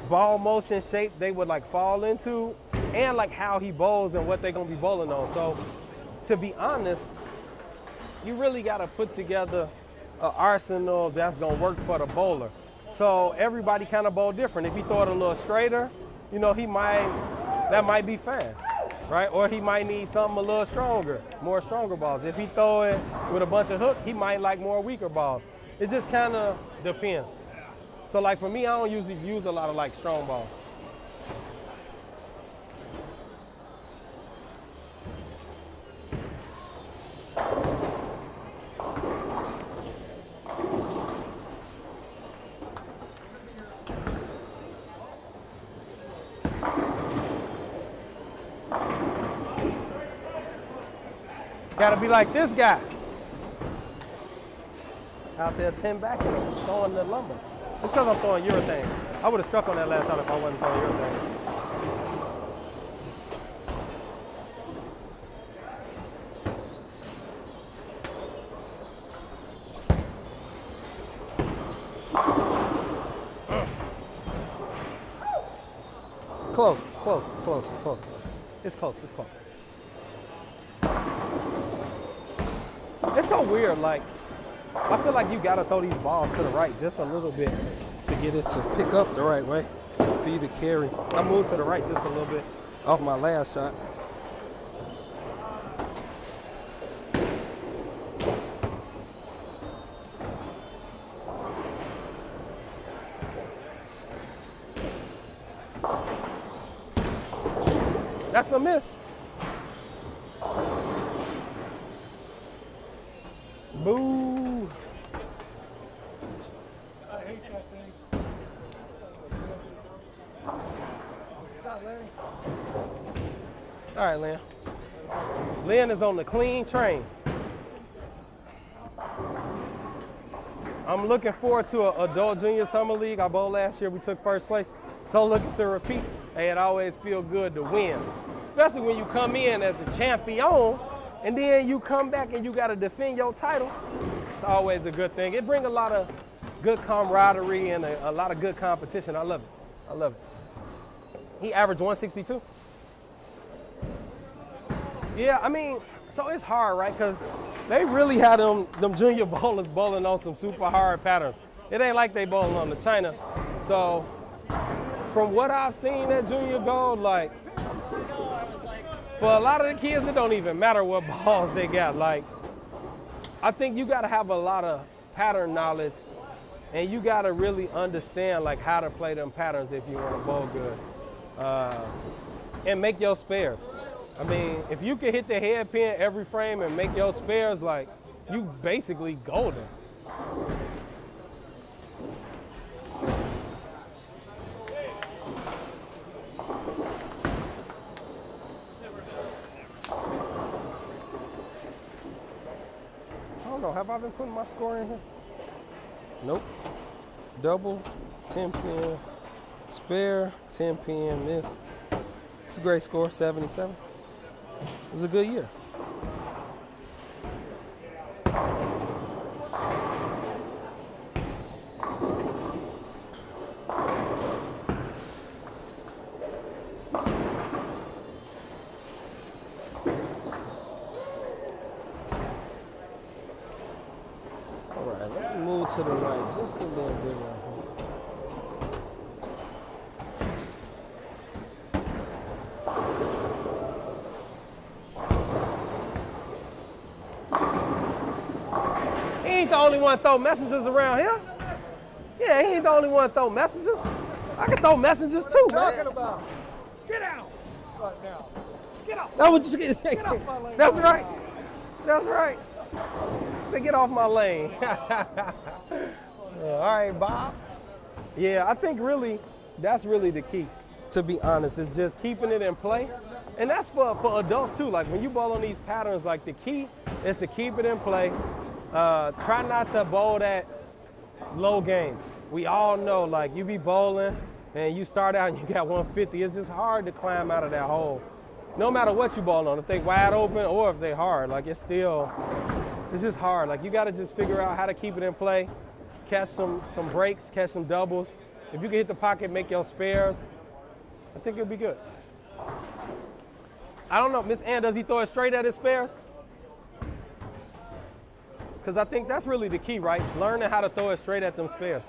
Speaker 1: ball motion shape they would like fall into, and like how he bowls and what they're gonna be bowling on. So, to be honest, you really gotta put together an arsenal that's gonna work for the bowler. So everybody kind of bowl different. If he throw it a little straighter, you know, that might be fine, right? Or he might need something a little stronger, more stronger balls. If he throw it with a bunch of hook, he might like more weaker balls. It just kind of depends. So like for me, I don't usually use a lot of like strong balls. Gotta be like this guy. Out there 10 back and throwing the lumber. It's because I'm throwing urethane. I would have struck on that last shot if I wasn't throwing urethane. Close, close, close, close. It's close, it's close. It's so weird, like, I feel like you gotta throw these balls to the right just a little bit to get it to pick up the right way for you to carry. I moved to the right just a little bit off my last shot. That's a miss. Boo.
Speaker 2: I hate that thing.
Speaker 1: All right, Lynn. Lynn is on the clean train. I'm looking forward to an adult junior summer league. I bowled last year, we took first place. So looking to repeat. Hey, it always feel good to win, especially when you come in as a champion and then you come back and you got to defend your title. It's always a good thing. It brings a lot of good camaraderie and a lot of good competition. I love it. I love it. He averaged 162. Yeah, I mean, so it's hard, right? Because they really had them junior bowlers bowling on some super hard patterns. It ain't like they bowling on the China. So from what I've seen at junior gold, like, for a lot of the kids, it don't even matter what balls they got. Like, I think you gotta have a lot of pattern knowledge and you gotta really understand like how to play them patterns if you wanna bowl good. And make your spares. I mean, if you can hit the head pin every frame and make your spares, like, you basically golden. I don't know, have I been putting my score in here? Nope. Double, 10 pin, spare, 10 pin, miss. It's a great score, 77. It was a good year. To the right, just a little bit right here. ain't the only one throw messengers around here. Yeah, he ain't the only one throw messengers. I can throw messengers too, man.
Speaker 2: Talking about. Get out right now. Get out.
Speaker 1: That was just,
Speaker 2: Get off my lane.
Speaker 1: That's right. That's right. Say, get off my lane. All right, Bob. Yeah, I think really that's really the key, to be honest, is just keeping it in play. And that's for adults too. Like when you bowl on these patterns, like the key is to keep it in play. Try not to bowl that low game. We all know, like you be bowling and you start out and you got 150. It's just hard to climb out of that hole. No matter what you bowl on, if they wide open or if they hard, like it's just hard. Like you got to just figure out how to keep it in play, catch some breaks, catch some doubles. If you can hit the pocket, make your spares, I think it'll be good. I don't know, Miss Ann, does he throw it straight at his spares? Because I think that's really the key, right? Learning how to throw it straight at them spares.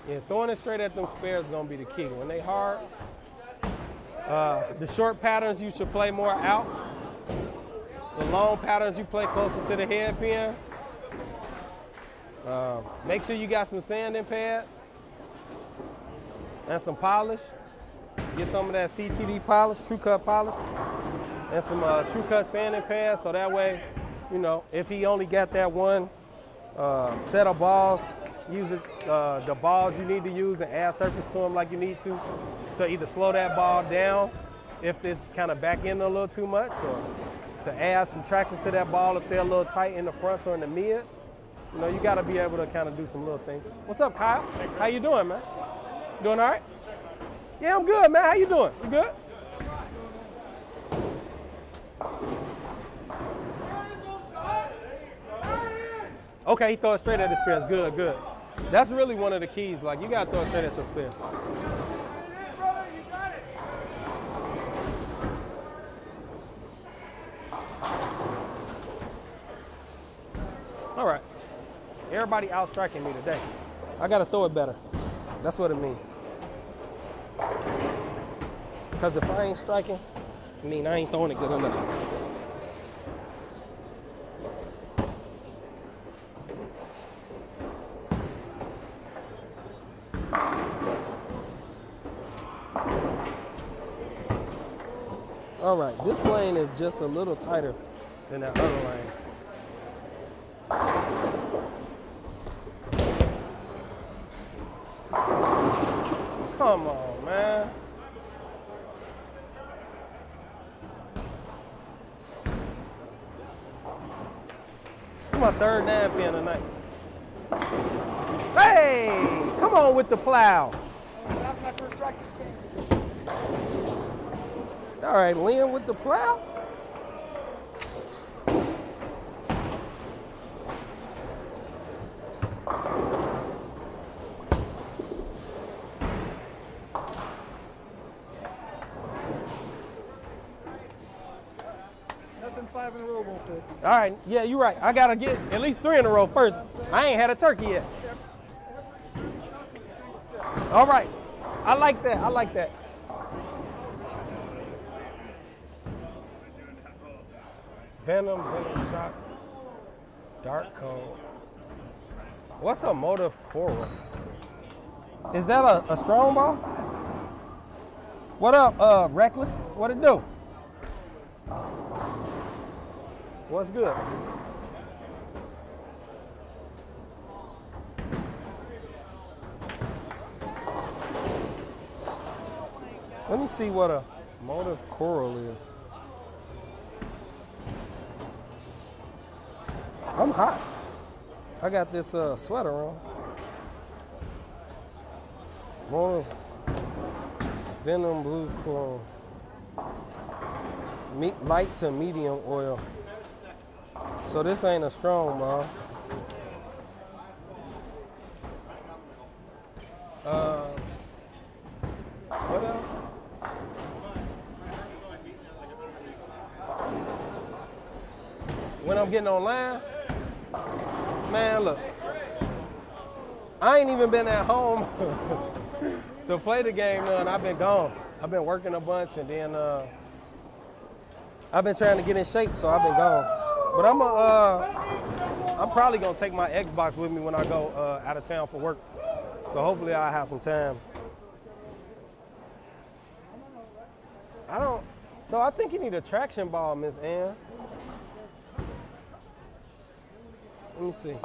Speaker 1: Yeah, throwing it straight at them spares is going to be the key. When they hard, the short patterns you should play more out. The long patterns you play closer to the head pin. Make sure you got some sanding pads and some polish. Get some of that CTD polish, True Cut polish, and some True Cut sanding pads, so that way, you know, if he only got that one set of balls, use the balls you need to use and add surface to them like you need to either slow that ball down if it's kind of back in a little too much, or to add some traction to that ball if they're a little tight in the fronts or in the mids. You know, you got to be able to kind of do some little things. What's up, Kyle? How you doing, man? Doing all right? Yeah, I'm good, man. How you doing? You good? Okay, he throw it straight at his spears. Good, good. That's really one of the keys. Like, you got to throw it straight at your spears. All right. Everybody out striking me today. I got to throw it better. That's what it means. Because if I ain't striking, I mean, I ain't throwing it good enough. All right, this lane is just a little tighter than that other lane. Come on, man. This is my third 9-pin tonight. Hey, come on with the plow.
Speaker 2: That's my first strike this game.
Speaker 1: All right, Liam with the plow.
Speaker 2: Nothing 5 in a row won't fix.
Speaker 1: All right, yeah, you're right. I got to get at least 3 in a row first. I ain't had a turkey yet. All right, I like that. I like that. Venom Shot, Dark Cone. What's a Motive Coral? Is that a strong ball? What up, Reckless? What it do? What's good? Let me see what a Motive Coral is. I'm hot. I got this sweater on. More Venom Blue Coral. Light to medium oil. So this ain't a strong ball. What else? When I'm getting online, man, look, I ain't even been at home to play the game, and I've been gone. I've been working a bunch, and then I've been trying to get in shape, so I've been gone. But I'm probably gonna take my Xbox with me when I go out of town for work. So hopefully I'll have some time. So I think you need a traction ball, Miss Ann. Let me see.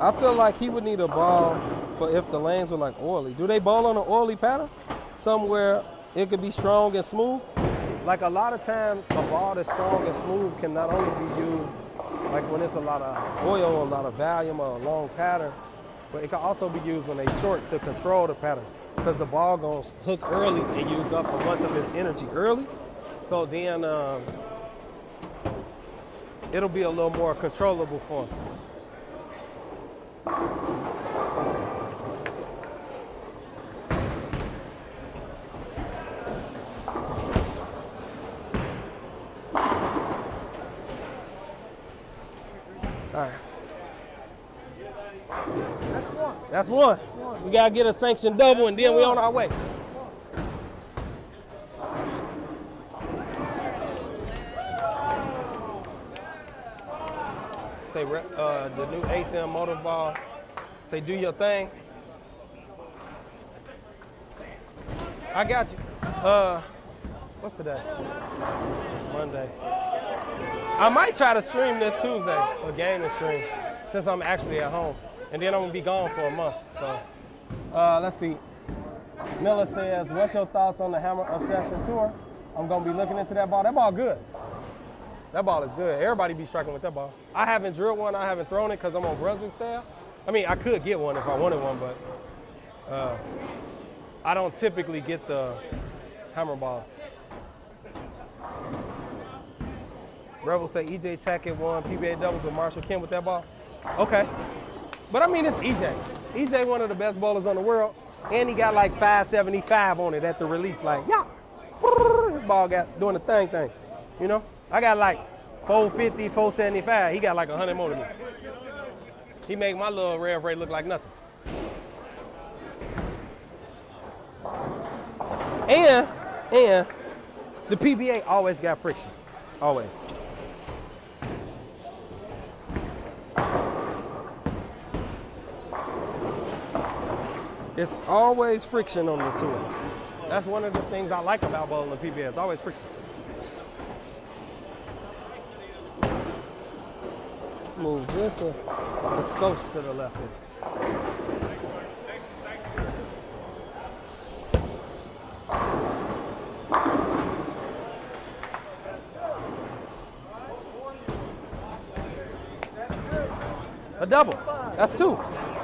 Speaker 1: I feel like he would need a ball for if the lanes were like oily. Do they bowl on an oily pattern? Somewhere it could be strong and smooth? Like a lot of times, a ball that's strong and smooth can not only be used like when it's a lot of oil or a lot of volume or a long pattern, but it can also be used when they short to control the pattern because the ball gonna hook early and use up a bunch of its energy early. So then it'll be a little more controllable for him. All right. That's one. We gotta get a sanctioned double and then we on our way. Say the new ASIM motor ball. Say do your thing. I got you. What's today? Monday. I might try to stream this Tuesday, a game to stream, since I'm actually at home. And then I'm gonna be gone for a month. So let's see. Miller says, what's your thoughts on the Hammer Obsession Tour? I'm gonna be looking into that ball. That ball good. That ball is good. Everybody be striking with that ball. I haven't drilled one, I haven't thrown it because I'm on Brunswick style. I mean, I could get one if I wanted one, but I don't typically get the hammer balls. Rebel say EJ Tackett won PBA doubles with Marshall Kemp with that ball. Okay. But I mean, it's EJ. EJ one of the best bowlers on the world, and he got like 575 on it at the release. Like, yeah, his ball got doing the thing, you know? I got like 450, 475. He got like 100 more than me. He make my little rev rate look like nothing. And the PBA always got friction, always. It's always friction on the tour. That's one of the things I like about bowling the PBA. It's always friction. Move just a skosh to the left here. A double. That's two.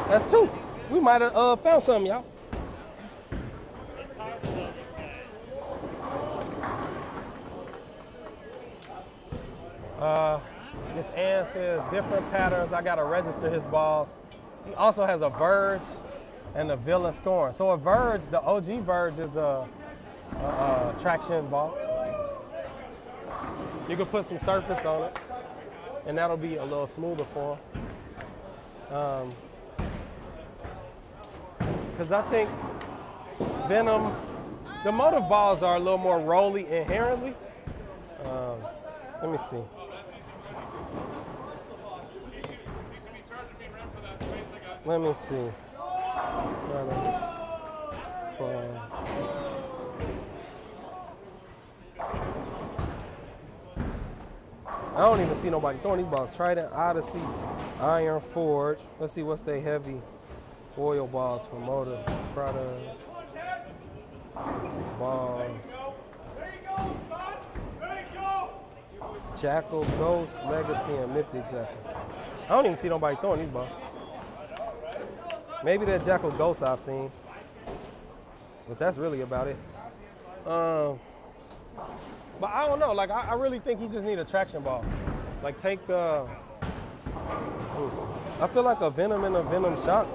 Speaker 1: That's two. We might have found something, y'all. Miss Ann says different patterns. I gotta register his balls. He also has a Verge and a Villain scoring. So a Verge, the OG Verge is a traction ball. You can put some surface on it, and that'll be a little smoother for him. Because I think Venom, the motive balls are a little more rolly inherently. Let me see. Let me see. I don't even see nobody throwing these balls. Trident, Odyssey, Iron Forge. Let's see what's they heavy oil balls for motor product. Balls. Jackal, Ghost, Legacy, and Mythic Jackal. I don't even see nobody throwing these balls. Maybe that Jackal Ghost I've seen, but that's really about it. But I don't know, like I really think he just need a traction ball. Like take, I feel like a Venom and a Venom Shock.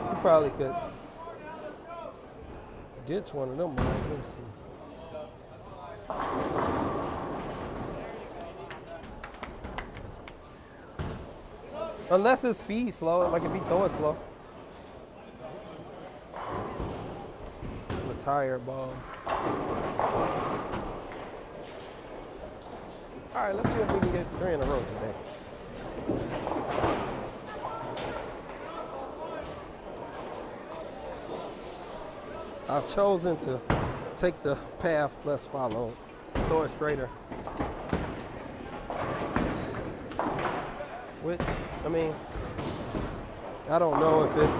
Speaker 1: You probably could. ditch one of them balls. Let me see. Unless his speed slow, like if he throw it slow. Retired balls. All right, let's see if we can get 3 in a row today. I've chosen to take the path less followed, throw it straighter. Which, I mean, I don't know if it's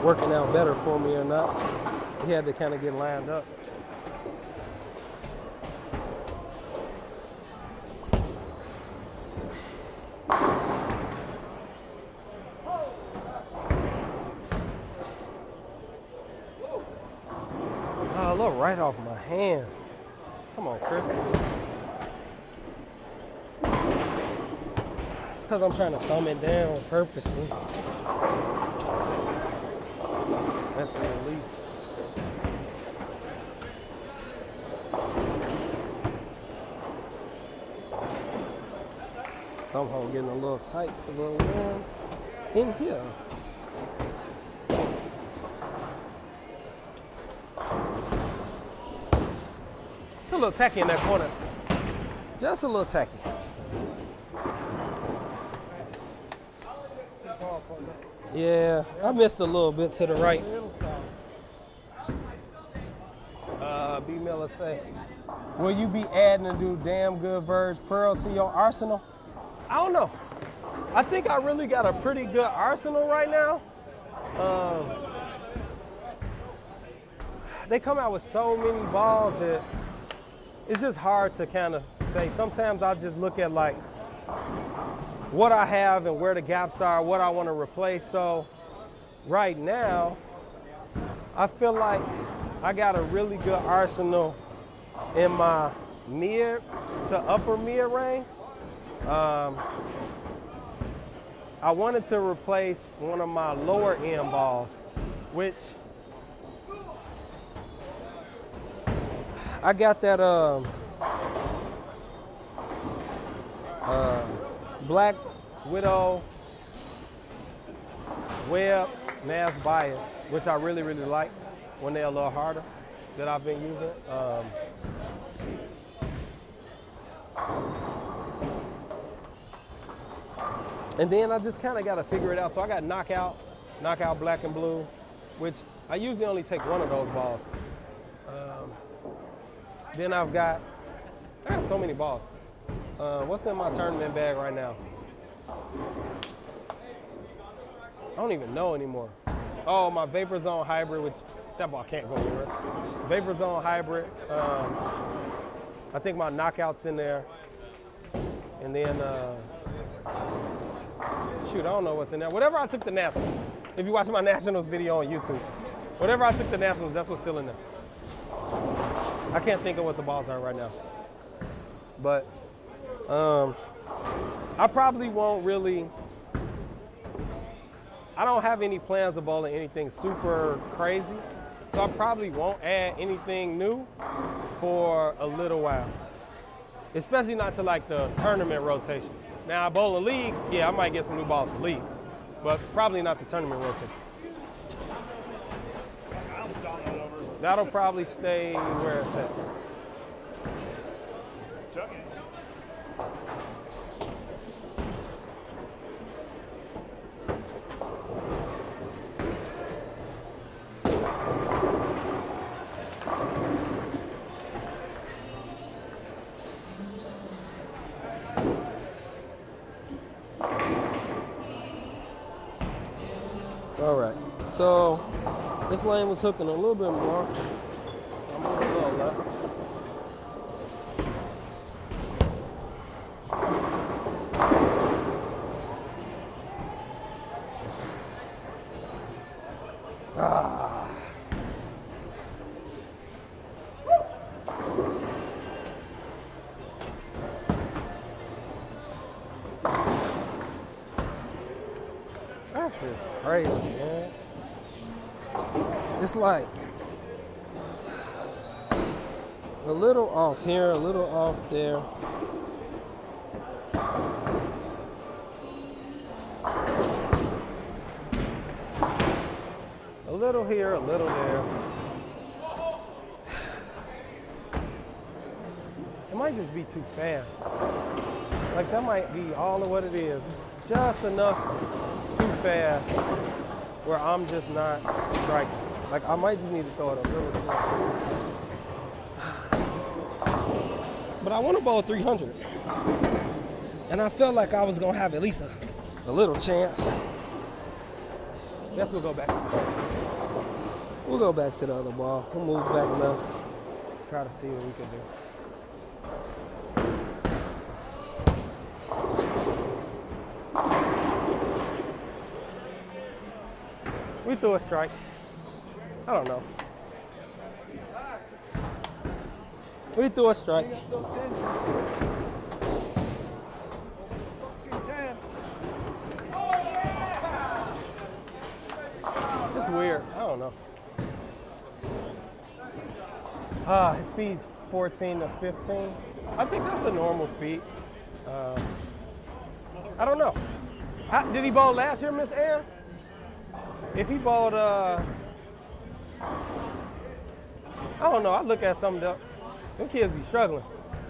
Speaker 1: working out better for me or not. He had to kind of get lined up. Oh, look, right off my hand. Come on, Chris. It's because I'm trying to thumb it down purposely. At the release. This thumb hole getting a little tight, it's a little warm in here. It's a little tacky in that corner. Just a little tacky. Yeah, I missed a little bit to the right. B. Miller say, will you be adding a new damn good Verge Pearl to your arsenal? I don't know. I think I really got a pretty good arsenal right now. They come out with so many balls that it's just hard to kind of say. Sometimes I just look at like what I have and where the gaps are, what I want to replace. So right now, I feel like I got a really good arsenal in my mid to upper mid range. I wanted to replace one of my lower end balls, which I got that Black Widow Web Mass Bias, which I really, really like when they're a little harder that I've been using. And then I just kind of got to figure it out. So I got Knockout Black and Blue, which I usually only take one of those balls. Then I got so many balls. What's in my tournament bag right now? I don't even know anymore. Oh, my Vapor Zone Hybrid, which that ball can't go anywhere. Vapor Zone Hybrid. I think my Knockout's in there. And then, shoot, I don't know what's in there. Whatever I took the Nationals. If you watch my Nationals video on YouTube, whatever I took the Nationals, that's what's still in there. I can't think of what the balls are right now. But I probably won't really, I don't have any plans of bowling anything super crazy. So I probably won't add anything new for a little while. Especially not to like the tournament rotation. Now I bowl a league, yeah, I might get some new balls for league. But probably not the tournament rotation. That'll probably stay where it's at. All right, so this lane was hooking a little bit more, so I'm moving a little left. That's just crazy, man. It's like A little off here, a little off there. A little here, a little there. It might just be too fast. Like that might be all of what it is. It's just enough too fast where I'm just not striking. Like I might just need to throw it a little slow. But I want to bowl 300. And I felt like I was gonna have at least a little chance. Guess we'll go back. We'll go back to the other ball. We'll move back enough. Try to see what we can do. We threw a strike. I don't know. We threw a strike. It's weird. I don't know. His speed's 14 to 15. I think that's a normal speed. I don't know. Did he bowl last year, Miss Ann? If he bowled, I don't know. I look at some of them kids be struggling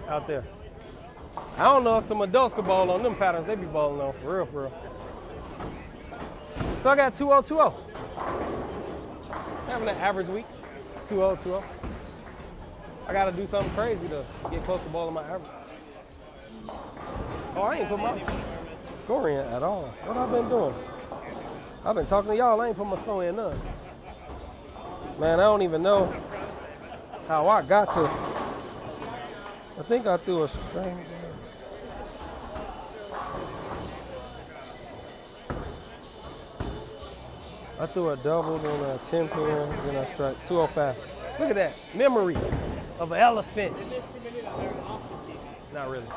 Speaker 1: out there. I don't know if some adults could bowl on them patterns they be bowling on for real, for real. So I got 2-0-2-0. Having an average week, 2-0-2-0. I got to do something crazy to get close to bowling my average. Oh, I ain't put my score in at all. What I been doing? I've been talking to y'all. I ain't put my score in none. Man, I don't even know how I got to. I think I threw a string. I threw a double, then a 10 pin, then I struck 205. Look at that. Memory of an elephant. Not really.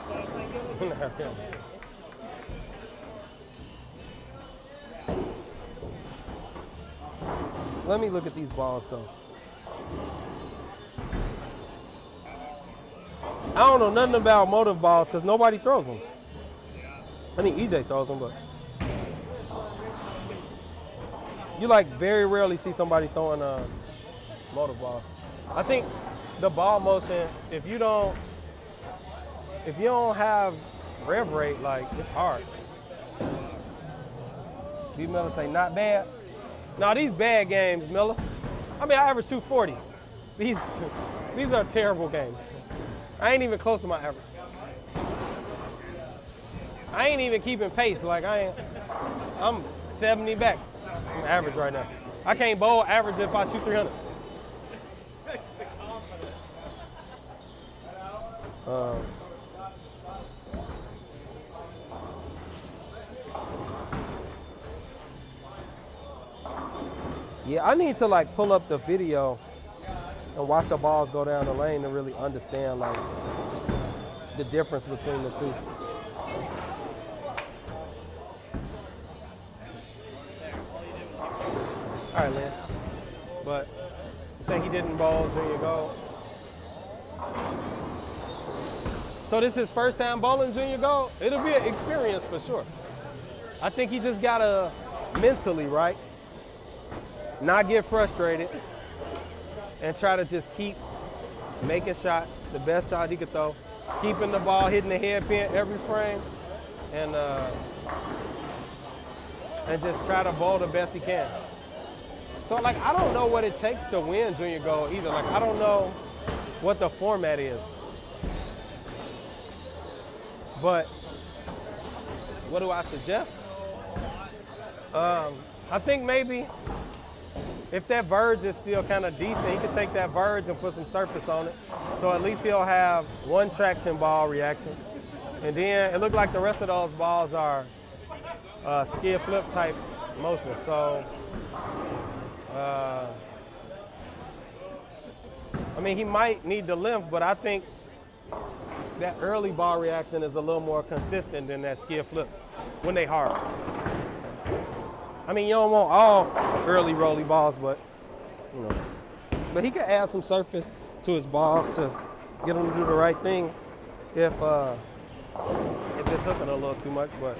Speaker 1: Not really. Let me look at these balls though. I don't know nothing about motive balls because nobody throws them. I mean, EJ throws them, but you like very rarely see somebody throwing motive balls. I think the ball motion, if you don't have rev rate, like it's hard. D Miller say not bad. Now these bad games, Miller. I mean, I average 240. These are terrible games. I ain't even close to my average. I ain't even keeping pace. Like I'm 70 back from average right now. I can't bowl average if I shoot 300. Yeah, I need to like pull up the video and watch the balls go down the lane to really understand like the difference between the two. All right, Lynn. But you say he didn't bowl junior gold. So this is his first time bowling junior gold? It'll be an experience for sure. I think he just gotta mentally, right? Not get frustrated and try to just keep making shots, the best shot he could throw, keeping the ball, hitting the head pin every frame, and just try to bowl the best he can. So like, I don't know what it takes to win junior gold either. Like, I don't know what the format is. But what do I suggest? I think maybe if that verge is still kind of decent, he could take that verge and put some surface on it. So at least he'll have one traction ball reaction. And then it looked like the rest of those balls are skid flip type motion. So, I mean, he might need the length, but I think that early ball reaction is a little more consistent than that skid flip when they hard. I mean, you don't want all early rolly balls, but, you know. But he could add some surface to his balls to get them to do the right thing if it's hooking a little too much, but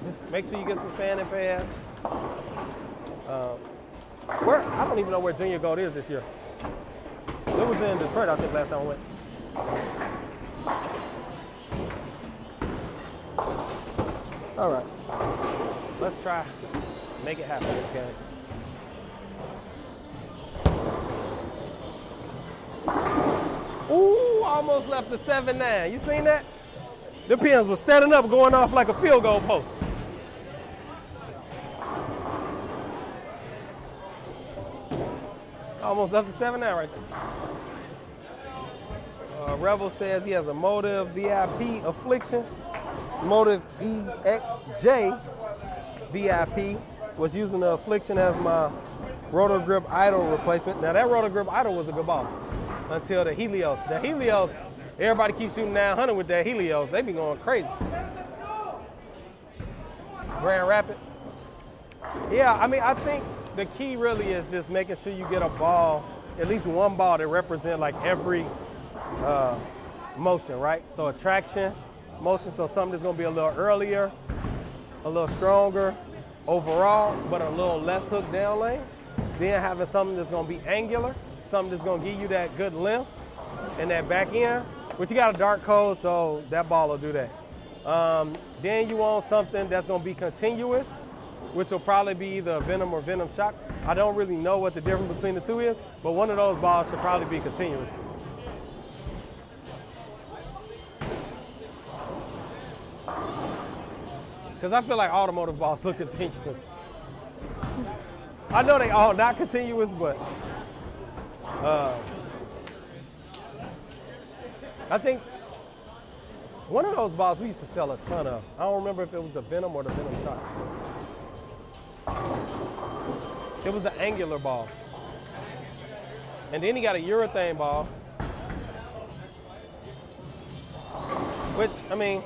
Speaker 1: just make sure you get some sanding pads. I don't even know where Junior Gold is this year. It was in Detroit, I think, last time I went. All right, let's try make it happen this game. Ooh, almost left the 7-9. You seen that? The pins was standing up, going off like a field goal post. Almost left the 7-9 right there. Rebel says he has a Motive VIP affliction. Motive EXJ VIP was using the affliction as my Roto Grip Idol replacement. Now that Roto Grip Idol was a good ball until the Helios. The Helios, everybody keeps shooting 900 with that Helios. They be going crazy. Grand Rapids. Yeah, I mean, I think the key really is just making sure you get a ball, at least one ball that represents like every motion, right? So attraction, motion, so something that's gonna be a little earlier, a little stronger overall, but a little less hook down lane. Then having something that's gonna be angular, something that's gonna give you that good length and that back end, but you got a dark code, so that ball will do that. Then you want something that's gonna be continuous, which will probably be either a Venom or Venom Shock. I don't really know what the difference between the two is, but one of those balls should probably be continuous. Because I feel like automotive balls look continuous. I know they all not continuous, but I think one of those balls we used to sell a ton of. I don't remember if it was the Venom or the Venom Shock. It was the angular ball. And then he got a urethane ball, which, I mean,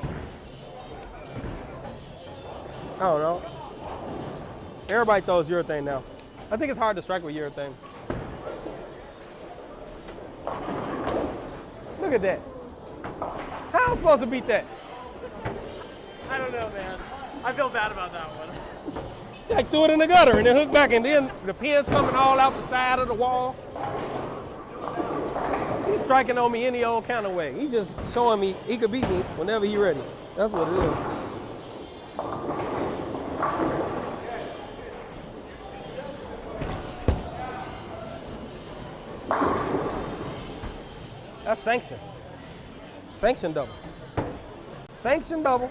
Speaker 1: I don't know. Everybody throws urethane now. I think it's hard to strike with urethane. Look at that. How am I supposed to beat that?
Speaker 3: I don't know, man. I feel bad about that one.
Speaker 1: Like threw it in the gutter and then hooked back, and then the pin's coming all out the side of the wall. He's striking on me any old kind of way. He's just showing me he could beat me whenever he's ready. That's what it is. That's sanction. Sanction double. Sanction double.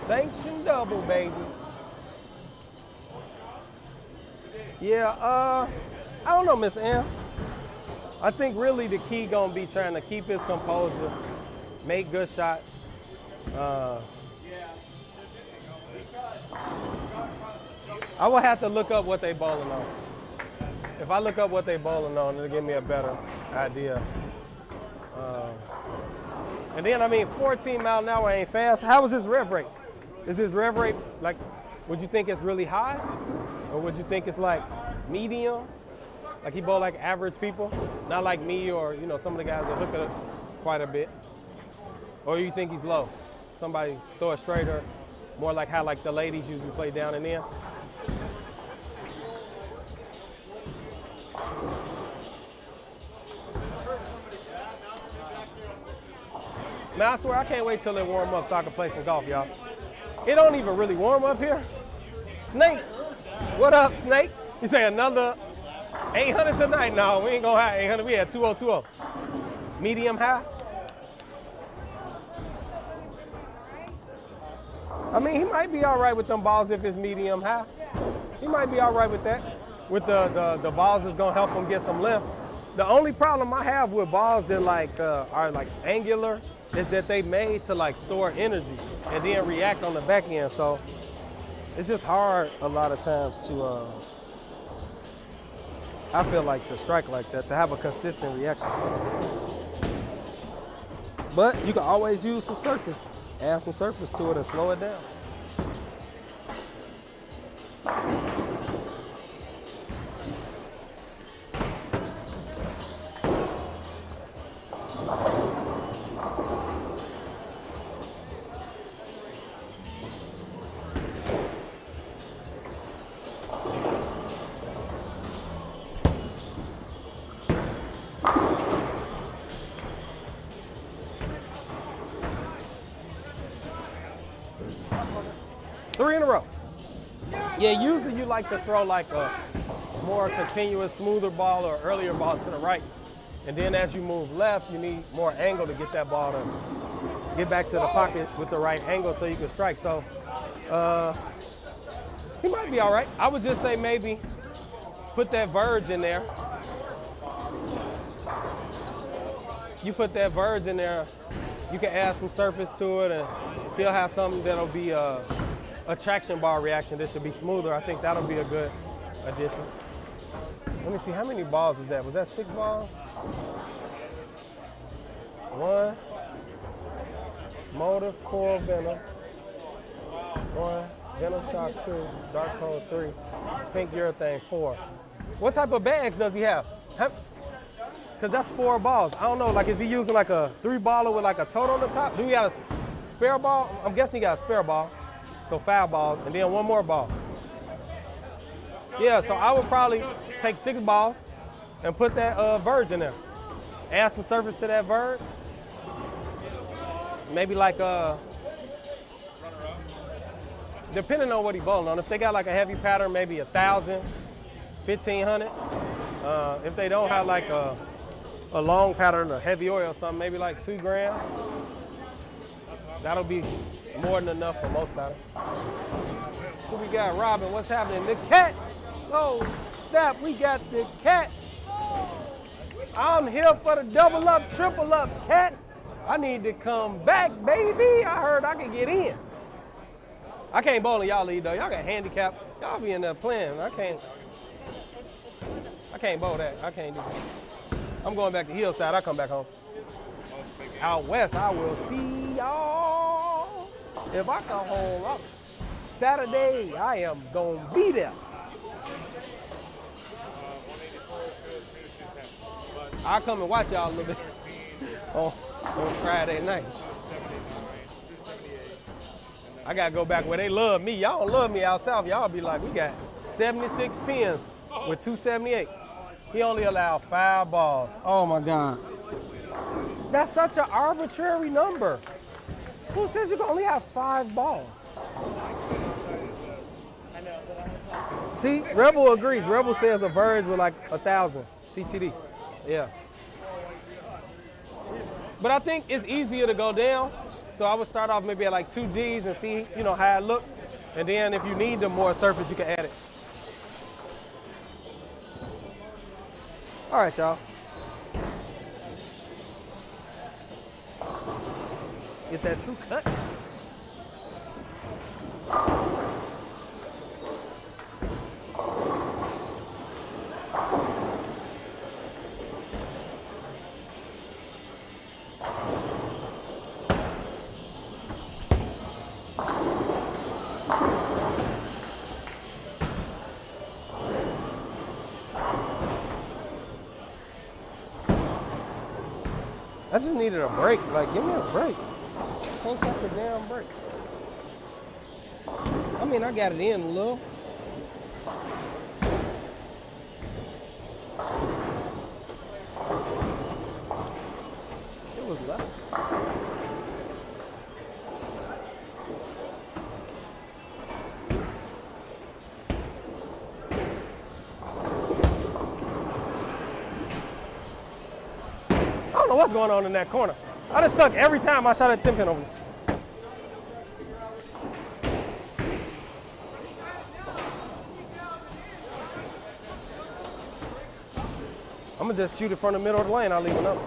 Speaker 1: Sanction double, baby. Yeah, I don't know, Miss Ann. I think really the key gonna be trying to keep his composure, make good shots. I will have to look up what they bowling on. If I look up what they bowling on, it'll give me a better idea. And then, I mean, 14 mile an hour ain't fast. How is his rev rate? Is his rev rate, like, would you think it's really high? Or would you think it's like medium? Like he bowl like average people? Not like me or, you know, some of the guys that hook it up quite a bit. Or you think he's low? Somebody throw it straighter, more like how like the ladies usually play down and in? Man, I swear I can't wait till it warm up so I can play some golf, y'all. It don't even really warm up here. Snake, what up, Snake? You say another 800 tonight? No, we ain't gonna have 800. We had 2020. Medium high. I mean, he might be all right with them balls if it's medium high. He might be all right with that. With the balls that's gonna help him get some lift. The only problem I have with balls that like are like angular is that they made to like store energy and then react on the back end. So it's just hard a lot of times to, I feel like, to strike like that, to have a consistent reaction. But you can always use some surface. Add some surface to it and slow it down. Three in a row. Yeah, usually you like to throw like a more continuous, smoother ball or earlier ball to the right. And then as you move left, you need more angle to get that ball to get back to the pocket with the right angle so you can strike. So he might be all right. I would just say maybe put that verge in there. You put that verge in there, you can add some surface to it and he'll have something that'll be a traction bar reaction that should be smoother. I think that'll be a good addition. Let me see, how many balls is that? Was that 6 balls? 1. Motive, Core, Venom. 1. Venom Shock 2. Dark Code 3. Pink Urethane 4. What type of bags does he have? Because that's 4 balls. I don't know, like is he using like a 3-baller with like a tote on the top? Do he have a spare ball? I'm guessing he got a spare ball. So 5 balls, and then 1 more ball. Yeah, so I would probably take 6 balls and put that verge in there. Add some surface to that verge. Maybe like depending on what he's bowling on. If they got like a heavy pattern, maybe 1,000, 1,500. If they don't have like a long pattern, a heavy oil or something, maybe like 2 grams. That'll be more than enough for most patterns. Who we got? Robin, what's happening? The cat. Oh, snap, we got the cat. I'm here for the double up, triple up, cat. I need to come back, baby. I heard I can get in. I can't bowl in y'all league though. Y'all got handicap. Y'all be in there playing. I can't bowl that. I can't do that. I'm going back to Hillside. I'll come back home. Out west, I will see y'all. If I come home up Saturday, I am gonna be there. I'll come and watch y'all a little bit on Friday night. I gotta go back where they love me. Y'all don't love me out south. Y'all be like, we got 76 pins with 278. He only allowed 5 balls. Oh my God. That's such an arbitrary number. Who says you can only have 5 balls? See, Rebel agrees. Rebel says a verge with like 1,000 CTD. Yeah. But I think it's easier to go down. So I would start off maybe at like 2 Gs and see, you know, how it look. And then if you need the more surface, you can add it. All right, y'all. Get that true cut. I just needed a break. Like, give me a break. Can't catch a damn break. I mean, I got it in a little. It was left. I don't know what's going on in that corner. I just stuck every time I shot a 10 pin over. I'm gonna just shoot it from the middle of the lane. I'll leave it up.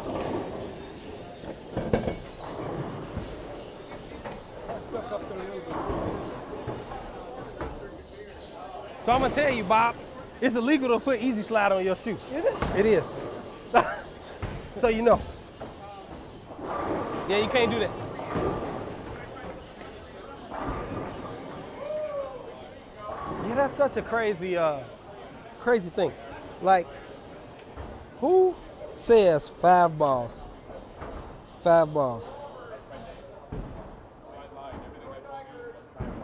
Speaker 2: I stuck up there a little bit.
Speaker 1: So I'm gonna tell you, Bob, it's illegal to put Easy Slide on your shoe.
Speaker 2: Is it?
Speaker 1: It is. So you know. Yeah, you can't do that. Yeah, that's such a crazy, crazy thing. Like, who says 5 balls? 5 balls.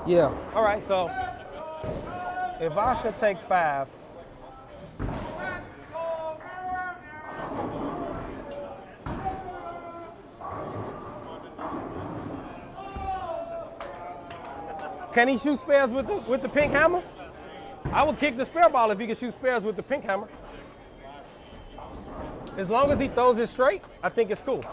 Speaker 1: Yeah. All right. So, if I could take 5. Can he shoot spares with the pink hammer? I would kick the spare ball if he could shoot spares with the pink hammer. As long as he throws it straight, I think it's cool.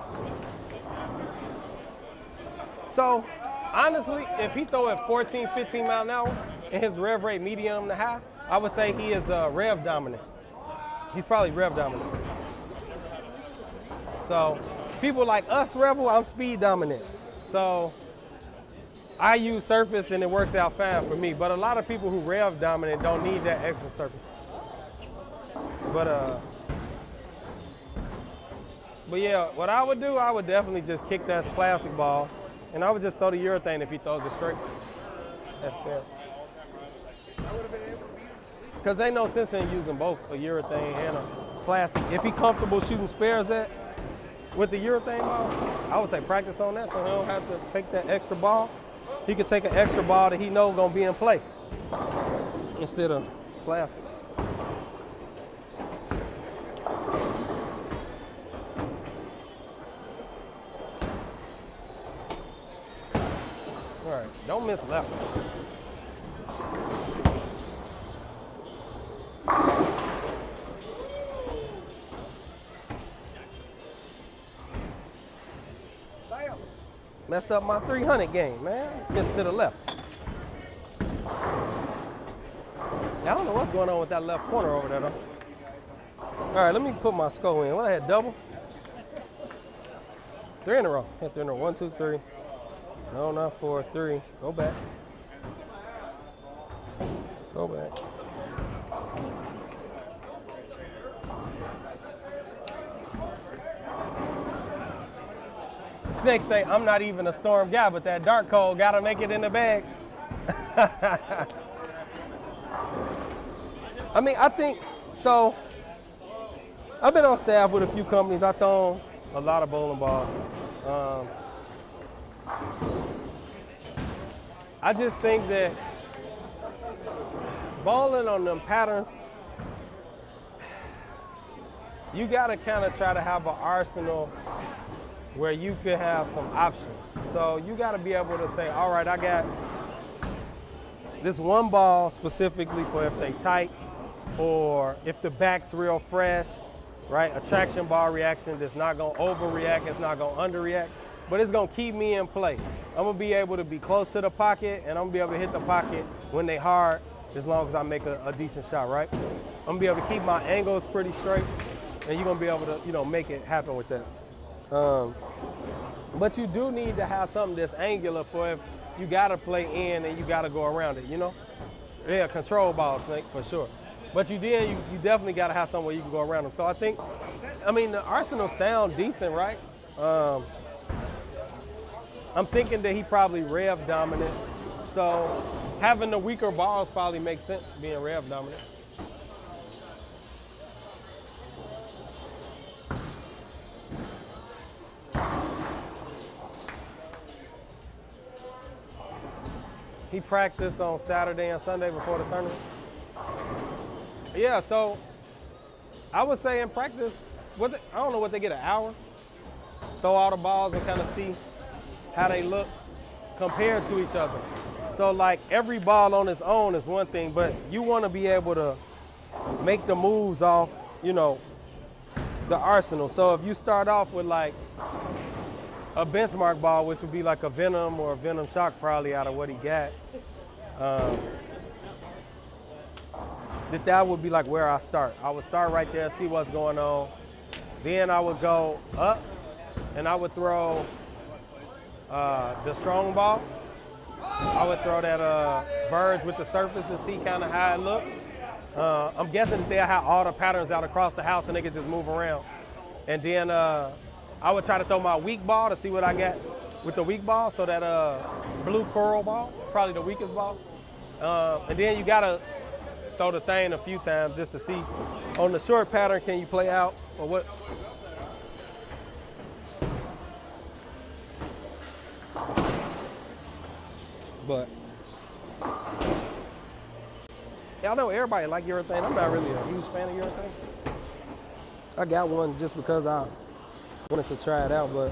Speaker 1: So, honestly, if he throw it 14, 15 mile an hour and his rev rate medium to high, I would say he is rev dominant. He's probably rev dominant. So, people like us, Revel, I'm speed dominant. So, I use surface and it works out fine for me, but a lot of people who rev dominant don't need that extra surface. But yeah, what I would do, I would definitely just kick that plastic ball, and I would just throw the urethane if he throws it straight. That's fair. Because ain't no sense in using both a urethane and a plastic. If he comfortable shooting spares with the urethane ball, I would say practice on that so he don't have to take that extra ball. He could take an extra ball that he knows gonna be in play instead of plastic. All right, don't miss left. Messed up my 300 game, man. Missed to the left. I don't know what's going on with that left corner over there, though. All right, let me put my skull in. What, I had double? 3 in a row. Hit 3 in a row. 1, 2, 3. No, not 4. 3. Go back. Go back. Snake say, I'm not even a storm guy, but that dark cold gotta make it in the bag. I mean, I think, so, I've been on staff with a few companies. I've thrown a lot of bowling balls. I just think that bowling on them patterns, you gotta kind of try to have an arsenal where you could have some options. So you gotta be able to say, all right, I got this one ball specifically for if they tight or if the back's real fresh, right? A traction ball reaction that's not gonna overreact, it's not gonna underreact, but it's gonna keep me in play. I'm gonna be able to be close to the pocket and I'm gonna be able to hit the pocket when they hard as long as I make a decent shot, right? I'm gonna be able to keep my angles pretty straight and you're gonna be able to, make it happen with that. But you do need to have something that's angular for if you gotta play in and you gotta go around it, Yeah, control ball, Snake, for sure. But you definitely gotta have somewhere you can go around them. So I think, the Arsenal sound decent, right? I'm thinking that he probably rev dominant. So having the weaker balls probably makes sense, being rev dominant. He practiced on Saturday and Sunday before the tournament. Yeah, so I would say in practice, I don't know what they get, an hour? Throw all the balls and kind of see how they look compared to each other. So like every ball on its own is one thing, but you want to be able to make the moves off, the arsenal. So if you start off with like a benchmark ball, which would be like a Venom or a Venom Shock probably out of what he got, that would be like where I start. I would start right there, see what's going on. Then I would go up and I would throw the strong ball. I would throw that verge with the surface and see kind of how it looked. I'm guessing that they'll have all the patterns out across the house and they could just move around. And then I would try to throw my weak ball to see what I got with the weak ball. So that blue coral ball, probably the weakest ball. And then you gotta throw the thing a few times just to see on the short pattern, can you play out or what? But yeah, I know everybody like urethane. I'm not really a huge fan of urethane. I got one just because I wanted to try it out, but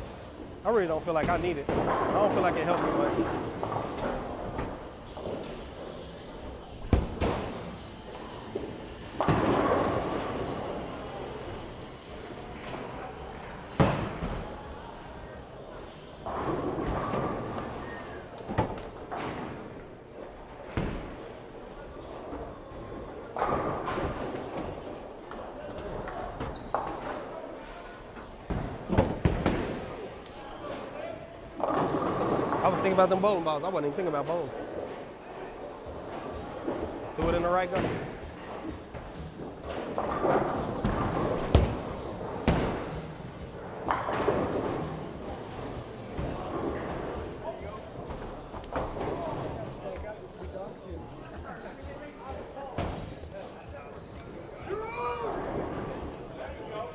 Speaker 1: I really don't feel like I need it. I don't feel like it helped me much. I was thinking about them bowling balls. I wasn't even thinking about bowling. Let's do it in the right go.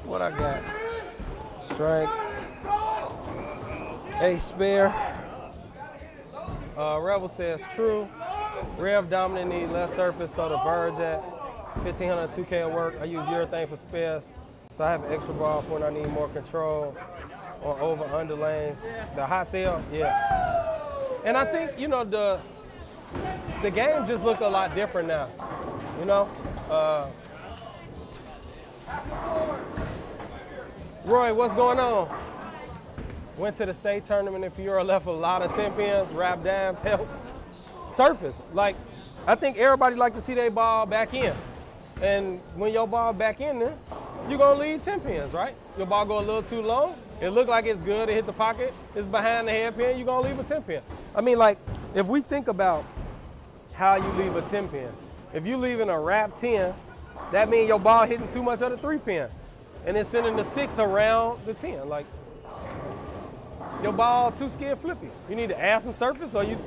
Speaker 1: What I got? Strike. Ace spare. Rebel says true. Rev dominant need less surface, so the verge at 1500 2K will work. I use urethane for spares, so I have an extra ball for when I need more control on over under lanes. The hot sale, yeah. And I think, you know, the game just looked a lot different now. You know, Roy, what's going on? Went to the state tournament in Peoria, left a lot of 10 pins, wrap dabs, help. Surface, like, I think everybody like to see their ball back in. And when your ball back in there, you're gonna leave 10 pins, right? Your ball go a little too long, it look like it's good, it hit the pocket, it's behind the head pin, you're gonna leave a 10 pin. I mean, like, if we think about how you leave a 10 pin, if you leaving a wrap 10, that means your ball hitting too much of the 3 pin. And it's sending the 6 around the 10. Like, your ball too scared flippy. You need to add some surface, or you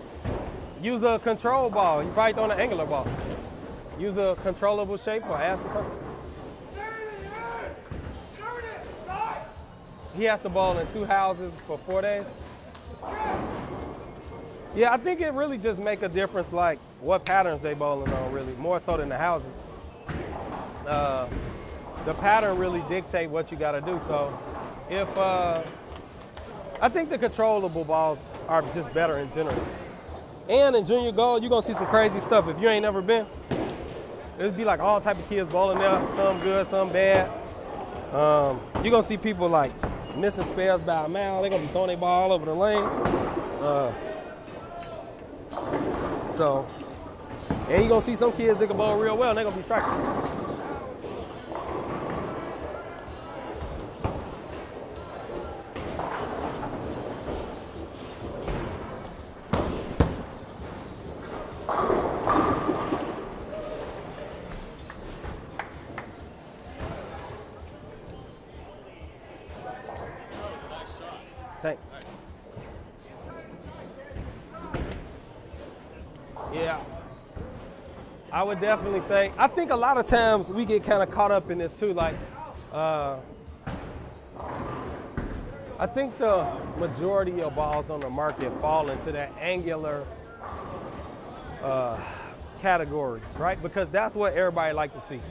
Speaker 1: use a control ball. You probably throw an angular ball. Use a controllable shape or add some surface. He has to bowl in 2 houses for 4 days. Yeah, I think it really just make a difference, like what patterns they bowling on, really, more so than the houses. The pattern really dictate what you got to do. So if I think the controllable balls are just better in general. And in junior gold, you're gonna see some crazy stuff. If you ain't never been, it'd be like all type of kids bowling there, some good, some bad. You're gonna see people like missing spares by a mile. They're gonna be throwing their ball all over the lane. And you're gonna see some kids that can bowl real well, and they're gonna be striking. Thanks. Yeah, I would definitely say, I think a lot of times we get kind of caught up in this too. Like, I think the majority of balls on the market fall into that angular category, right? Because that's what everybody like to see.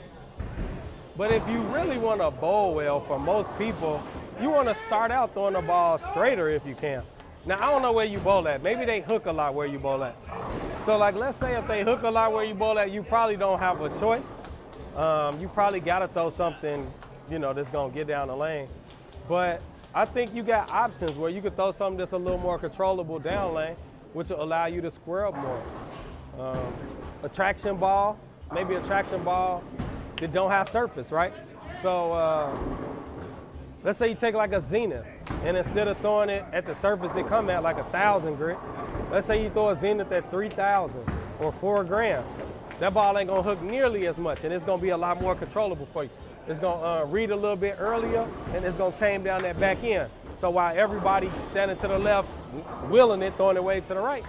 Speaker 1: But if you really want to bowl well, for most people, you want to start out throwing the ball straighter if you can. Now, I don't know where you bowl at. Maybe they hook a lot where you bowl at. So, like, let's say if they hook a lot where you bowl at, you probably don't have a choice. You probably got to throw something, you know, that's going to get down the lane. But I think you got options where you could throw something that's a little more controllable down lane, which will allow you to square up more. A traction ball, maybe a traction ball that don't have surface, right? So, let's say you take like a Zenith, and instead of throwing it at the surface it come at like 1,000 grit, let's say you throw a Zenith at 3,000 or 4 grand. That ball ain't gonna hook nearly as much, and it's gonna be a lot more controllable for you. It's gonna read a little bit earlier, and it's gonna tame down that back end. So while everybody standing to the left, willing it, throwing it way to the right,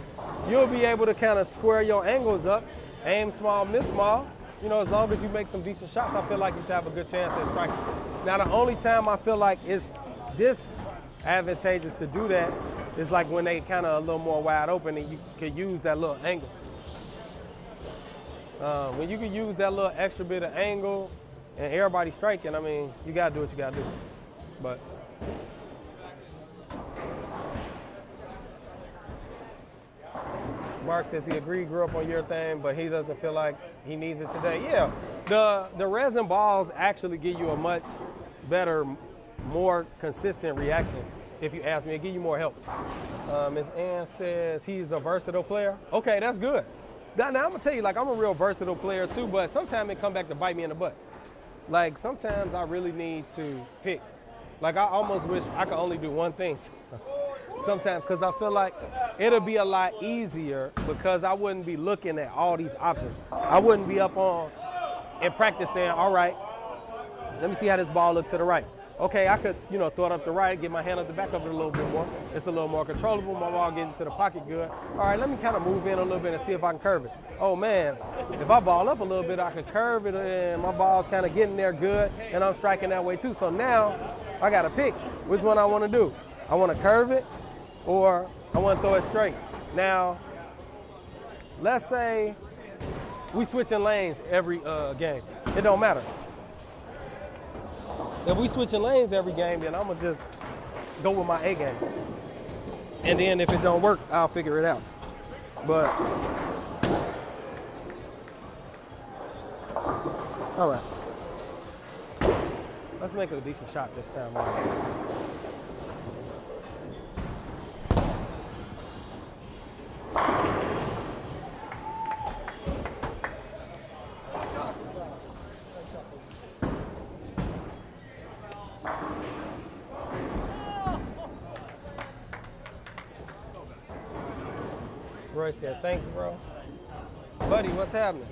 Speaker 1: you'll be able to kind of square your angles up, aim small, miss small, you know, as long as you make some decent shots, I feel like you should have a good chance at striking. Now, the only time I feel like it's disadvantageous to do that is like when they kind of a little more wide open and you could use that little angle. When you can use that little extra bit of angle and everybody striking, I mean, you got to do what you got to do. But Mark says he agreed, grew up on your thing, but he doesn't feel like he needs it today. Yeah, the resin balls actually give you a much better, more consistent reaction. If you ask me, it give you more help. Ms. Ann says he's a versatile player. Okay, that's good. Now I'm gonna tell you, like, I'm a real versatile player too, but sometimes it come back to bite me in the butt. Like, sometimes I really need to pick. Like, I almost wish I could only do one thing sometimes, because I feel like it'll be a lot easier because I wouldn't be looking at all these options. I wouldn't be up on in practice saying, all right, let me see how this ball look to the right. Okay, I could, you know, throw it up the right, get my hand up the back of it a little bit more. It's a little more controllable. My ball getting to the pocket good. All right, let me kind of move in a little bit and see if I can curve it. Oh, man, if I ball up a little bit, I can curve it, and my ball's kind of getting there good, and I'm striking that way too. So now I got to pick which one I want to do. I want to curve it or I want to throw it straight. Now, let's say we switching lanes every game. It don't matter. If we switching lanes every game, then I'm gonna just go with my A game. And then if it don't work, I'll figure it out. But, all right. Let's make it a decent shot this time. Roy said, thanks, bro. Buddy, what's happening?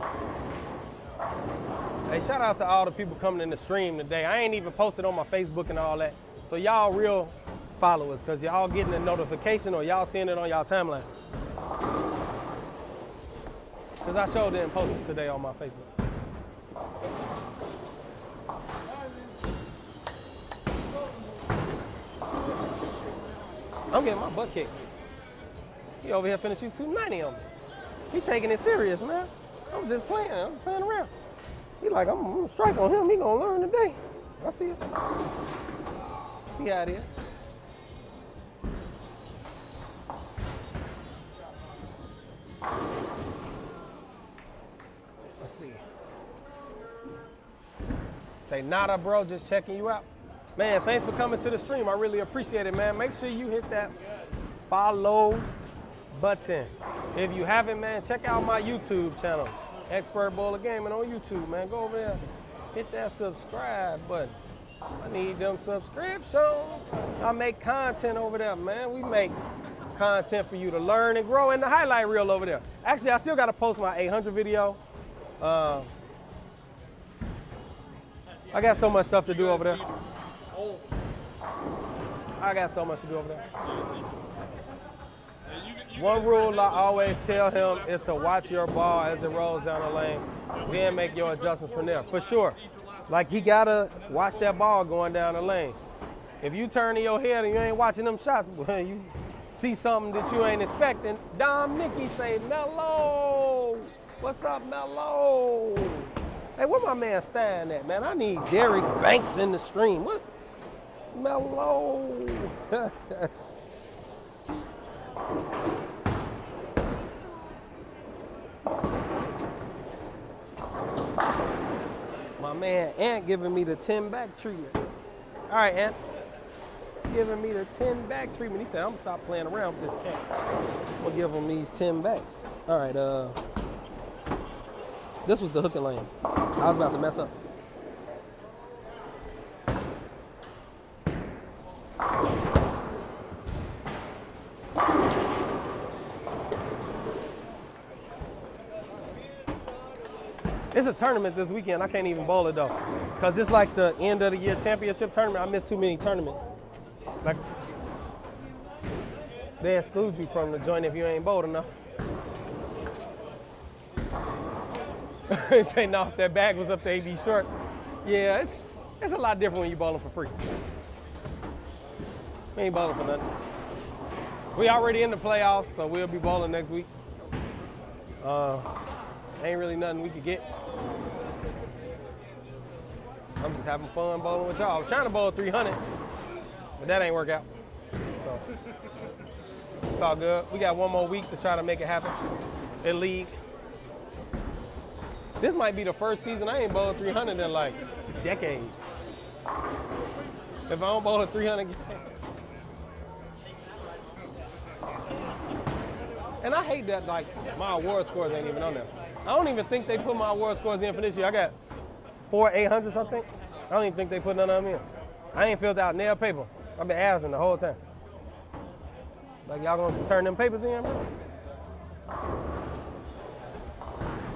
Speaker 1: Hey, shout out to all the people coming in the stream today. I ain't even posted on my Facebook and all that. So y'all real followers, because y'all getting a notification or y'all seeing it on y'all timeline. Because I sure didn't post it today on my Facebook. I'm getting my butt kicked. He over here finna shoot 290 on me. He taking it serious, man. I'm just playing. I'm playing around. He like, I'm gonna strike on him. He gonna learn today. I see it. See how it is. Let's see. Say nada, bro. Just checking you out. Man, thanks for coming to the stream. I really appreciate it, man. Make sure you hit that follow button. If you haven't, man, check out my YouTube channel, Expert Bowler Gaming on YouTube, man. Go over there, hit that subscribe button. I need them subscriptions. I make content over there, man. We make content for you to learn and grow in the highlight reel over there. Actually, I still got to post my 800 video. I got so much stuff to do over there. I got so much to do over there. One rule I always tell him is to watch your ball as it rolls down the lane, then make your adjustments from there, for sure. Like, he gotta watch that ball going down the lane. If you turn in your head and you ain't watching them shots, boy, you see something that you ain't expecting. Dom Nicky say, Mello, what's up, Mello? Hey, where my man Stein at, man? I need Derek Banks in the stream. What? Mello. My man Ant giving me the 10 back treatment. All right, Ant. Giving me the 10 back treatment. He said, I'm gonna stop playing around with this cat. I'm gonna give him these 10 backs. All right, this was the hooking lane. I was about to mess up. It's a tournament this weekend. I can't even bowl it though, because it's like the end of the year championship tournament. I missed too many tournaments. Like, they exclude you from the joint if you ain't bowled enough. They say, no, if that bag was up there, he'd be short. Yeah, it's a lot different when you're balling for free. We ain't balling for nothing. We already in the playoffs, so we'll be balling next week. Ain't really nothing we could get. I'm just having fun bowling with y'all. I was trying to bowl 300, but that ain't work out. So it's all good. We got one more week to try to make it happen in league. This might be the first season I ain't bowled 300 in like decades. If I don't bowl a 300 game. And I hate that like my award scores ain't even on there. I don't even think they put my award scores in for this year. I got 4 800 something. I don't even think they put none of them in. I ain't filled out nail paper. I've been asking the whole time. Like y'all gonna turn them papers in, bro?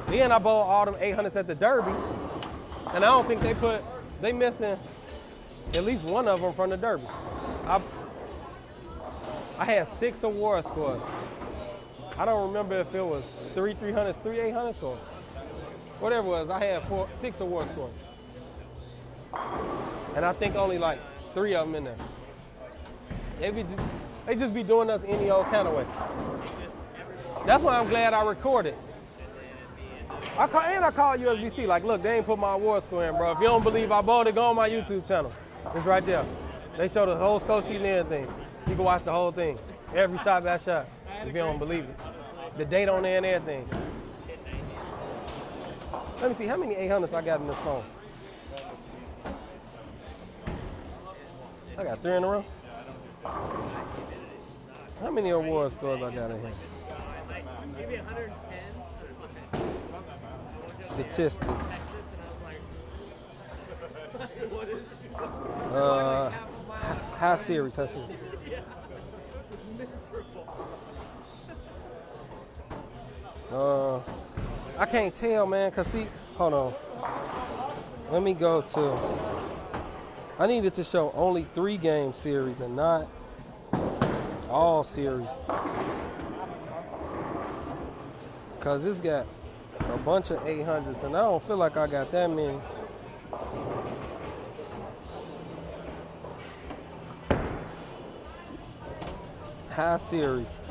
Speaker 1: Then I bowled all them 800s at the Derby, and I don't think they missing at least one of them from the Derby. I had 6 award scores. I don't remember if it was 3 300s, 3 800s, or whatever it was. I had 6 award scores. And I think only like 3 of them in there. They just be doing us any old kind of way. That's why I'm glad I recorded. I called USBC, like, look, they ain't put my award score in, bro. If you don't believe I bowled it, go on my YouTube channel. It's right there. They show the whole score sheet and everything. You can watch the whole thing. Every shot by shot, if you don't believe it. The date on there and everything. Let me see, how many 800s I got in this phone? I got 3 in a row. How many award scores I got in here?
Speaker 3: Maybe 110.
Speaker 1: Statistics. High series. I can't tell, man, cause see, hold on. Let me go to, I needed to show only 3 game series and not all series. Cause this got a bunch of 800s and I don't feel like I got that many. High series.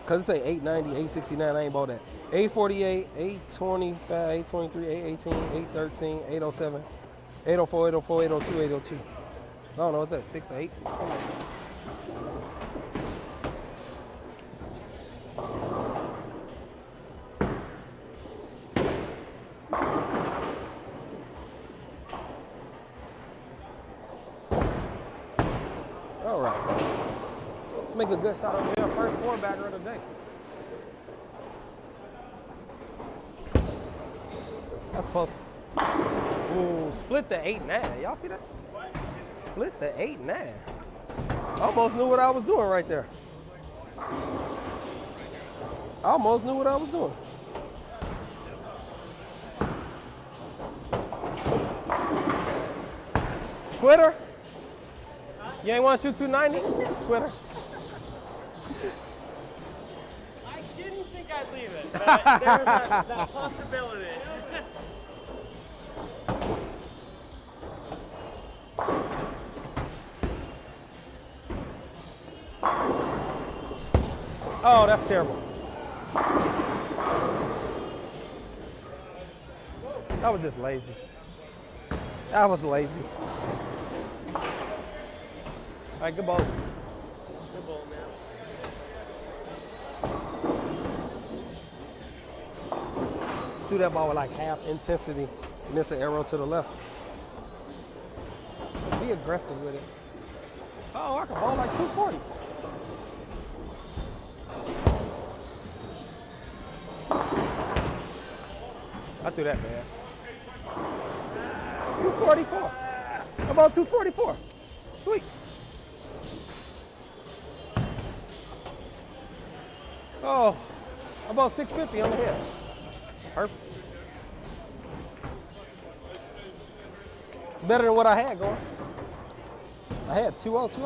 Speaker 1: Cause it say 890, 869, I ain't bought that. 848, 825, 823, 818, 813, 807, 804, 804, 802, 802. I don't know what that's, 6 or 8. All right. Let's make a good shot over here. First 4-bagger of the day. That's close. Ooh, split the 8-9. Y'all see that? Split the 8-9. Almost knew what I was doing right there. Almost knew what I was doing. Quitter? You ain't want to shoot 290? Quitter.
Speaker 3: I didn't think I'd leave it, but there was that possibility.
Speaker 1: Oh, that's terrible. That was just lazy. That was lazy. All right, good ball.
Speaker 3: Good ball, man.
Speaker 1: Do that ball with like half intensity. Miss an arrow to the left. Be aggressive with it. Oh, I can ball like 240. I threw that bad. 244. How about 244? Sweet. Oh, about 650 on the head. Perfect. Better than what I had going. I had 202.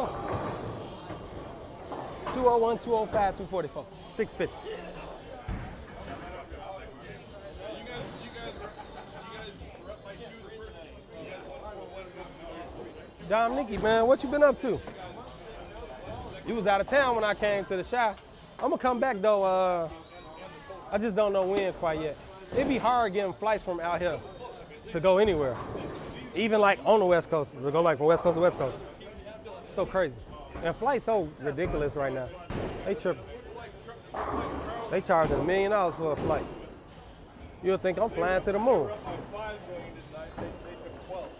Speaker 1: 201, 205, 244. 650. Dominique, man, what you been up to? You was out of town when I came to the shop. I'm gonna come back though. I just don't know when quite yet. It'd be hard getting flights from out here to go anywhere. Even like on the West Coast, to go like from West Coast to West Coast. So crazy. And flights so ridiculous right now. They tripping. They charging $1 million for a flight. You'll think I'm flying to the moon.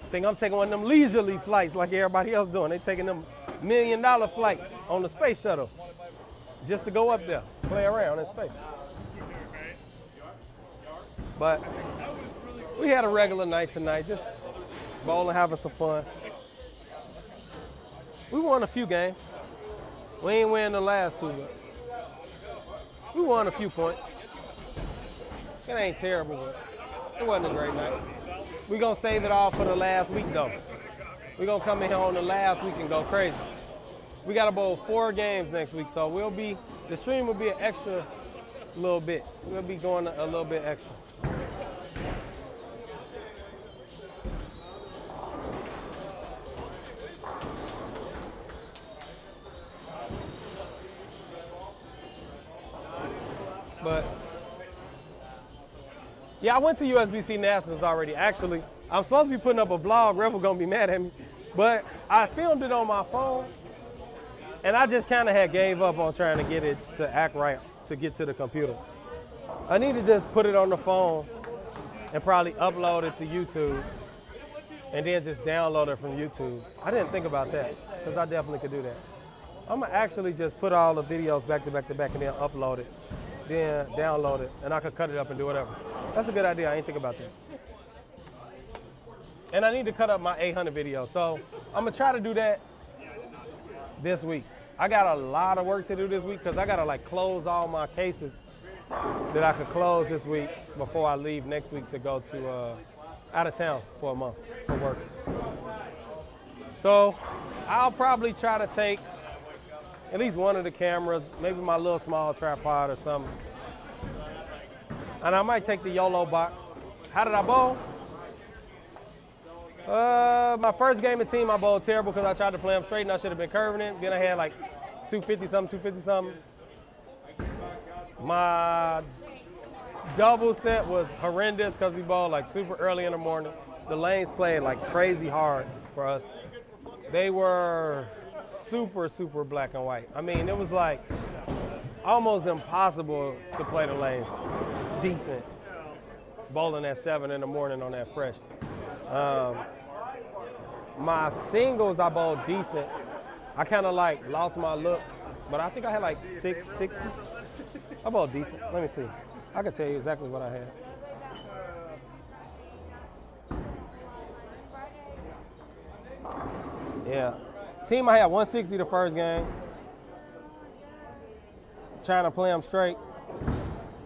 Speaker 1: Think I'm taking one of them leisurely flights like everybody else doing. They taking them $1 million flights on the space shuttle just to go up there, play around in space. But we had a regular night tonight, just bowling, having some fun. We won a few games. We ain't win the last two, but we won a few points. It ain't terrible, but it wasn't a great night. We gonna save it all for the last week though. We gonna come in here on the last week and go crazy. We gotta bowl 4 games next week, so the stream will be an extra little bit. We'll be going a little bit extra. But yeah, I went to USBC Nationals already. Actually, I'm supposed to be putting up a vlog. Revel gonna be mad at me, but I filmed it on my phone, and I just kind of had gave up on trying to get it to act right to get to the computer. I need to just put it on the phone and probably upload it to YouTube, and then just download it from YouTube. I didn't think about that because I definitely could do that. I'm gonna actually just put all the videos back to back to back and then upload it. Then download it, and I could cut it up and do whatever. That's a good idea. I ain't think about that. And I need to cut up my 800 videos, so I'm gonna try to do that this week. I got a lot of work to do this week because I gotta like close all my cases that I could close this week before I leave next week to go to out of town for a month for work. So I'll probably try to take at least one of the cameras, maybe my little small tripod or something. And I might take the YOLO box. How did I bowl? My first game of team, I bowled terrible because I tried to play them straight and I should have been curving it. Then I had like 250-something. My double set was horrendous because we bowled like super early in the morning. The lanes played like crazy hard for us. They were super, super black and white. I mean, it was like almost impossible to play the lanes decent, bowling at 7 in the morning on that fresh. My singles, I bowled decent. I kind of like lost my look, but I think I had like 660. I bowled decent. Let me see. I can tell you exactly what I had. Yeah. Team, I had 160 the first game. Trying to play them straight.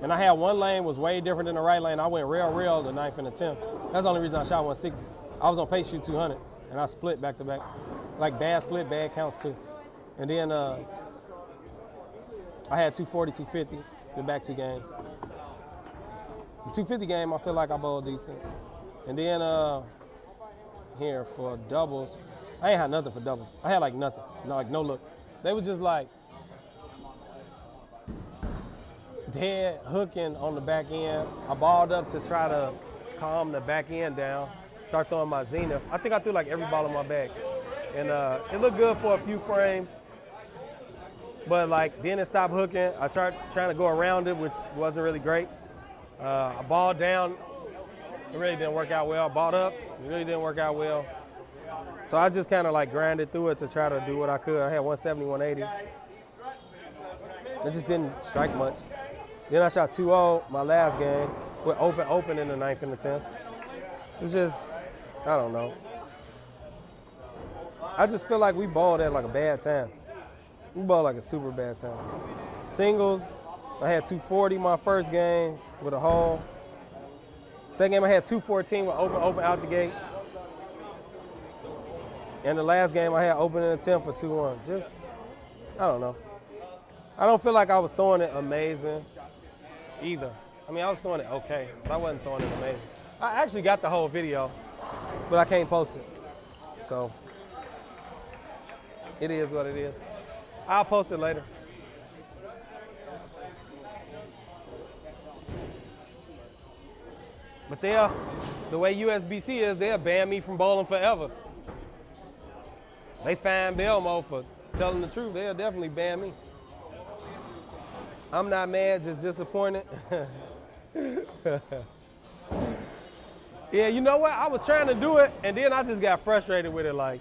Speaker 1: And I had one lane was way different than the right lane. I went real the 9th and the 10th. That's the only reason I shot 160. I was on pace shoot 200, and I split back to back. Like bad split, bad counts too. And then I had 240, 250 the back 2 games. The 250 game, I feel like I bowled decent. And then here for doubles, I ain't had nothing for doubles. I had like nothing, no look. They were just like dead hooking on the back end. I balled up to try to calm the back end down, start throwing my zenith. I think I threw like every ball in my bag. And it looked good for a few frames, but like then it stopped hooking. I started trying to go around it, which wasn't really great. I balled down, it really didn't work out well. Balled up, it really didn't work out well. So I just kind of like grinded through it to try to do what I could. I had 170, 180. It just didn't strike much. Then I shot 2-0 my last game with open in the 9th and the 10th. It was just, I don't know. I just feel like we balled at like a bad time. We balled like a super bad time. Singles, I had 240 my first game with a hole. Second game I had 214 with open out the gate. And the last game I had open in the 10th for 2-1. Just, I don't know. I don't feel like I was throwing it amazing either. I mean, I was throwing it okay, but I wasn't throwing it amazing. I actually got the whole video, but I can't post it. So It is what it is. I'll post it later. But the way USBC is, they'll ban me from bowling forever. They fined Belmo for telling the truth. They'll definitely ban me. I'm not mad, just disappointed. Yeah, you know what? I was trying to do it, and then I just got frustrated with it. Like,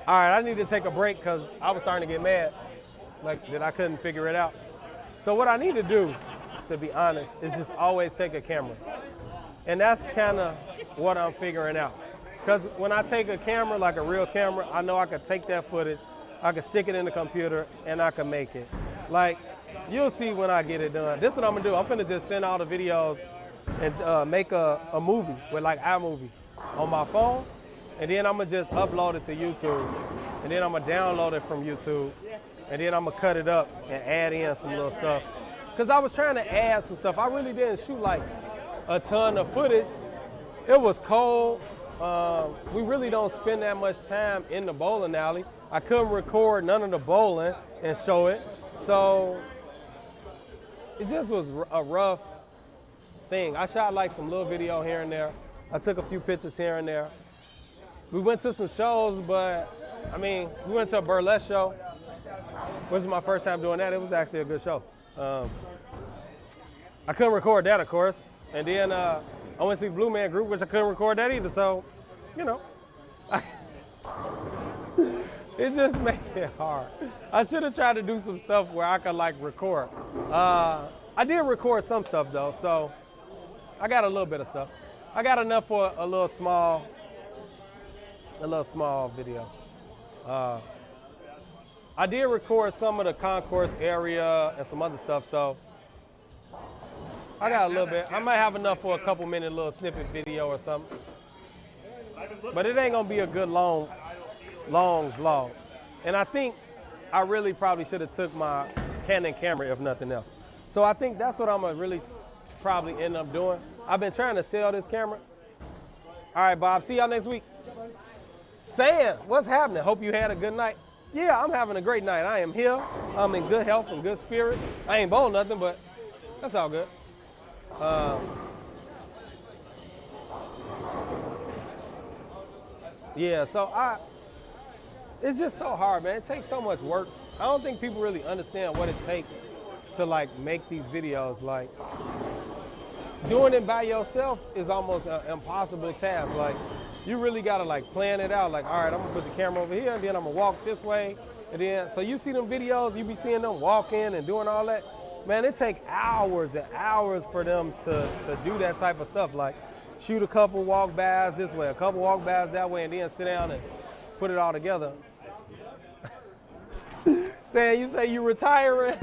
Speaker 1: all right, I need to take a break because I was starting to get mad, like that I couldn't figure it out. So what I need to do, to be honest, is just always take a camera. And that's kind of what I'm figuring out. Because when I take a camera, like a real camera, I know I can take that footage, I can stick it in the computer, and I can make it. Like, you'll see when I get it done. This is what I'm gonna do. I'm finna just send all the videos and make a movie with like iMovie on my phone, and then I'm gonna just upload it to YouTube, and then I'm gonna download it from YouTube, and then I'm gonna cut it up and add in some little stuff. Cause I was trying to add some stuff. I really didn't shoot like a ton of footage. It was cold. We really don't spend that much time in the bowling alley. I couldn't record none of the bowling and show it. So it just was a rough thing. I shot like some little video here and there. I took a few pictures here and there. We went to some shows, but I mean, we went to a burlesque show, which was my first time doing that. It was actually a good show. I couldn't record that, of course. And then I went to see Blue Man Group, which I couldn't record that either. So, you know, it just made it hard. I should have tried to do some stuff where I could like record. I did record some stuff though, so I got a little bit of stuff. I got enough for a little small video. I did record some of the concourse area and some other stuff, so I got a little bit. I might have enough for a couple minute little snippet video or something. But it ain't gonna be a good long vlog. And I think I really probably should have took my Canon camera if nothing else. So I think that's what I'm gonna really probably end up doing. I've been trying to sell this camera. All right, Bob, see y'all next week. Sam, what's happening? Hope you had a good night. Yeah, I'm having a great night. I am here. I'm in good health and good spirits. I ain't bowling nothing, but that's all good. Yeah, so it's just so hard, man. It takes so much work. I don't think people really understand what it takes to like make these videos. Like, doing it by yourself is almost an impossible task. Like, you really gotta like plan it out. Like, all right, I'm gonna put the camera over here, and then I'm gonna walk this way, and then, so you see them videos, you be seeing them walking and doing all that. Man, it take hours and hours for them to do that type of stuff. Like, shoot a couple walk-bys this way, a couple walk-bys that way, and then sit down and put it all together. Saying, you say you retiring?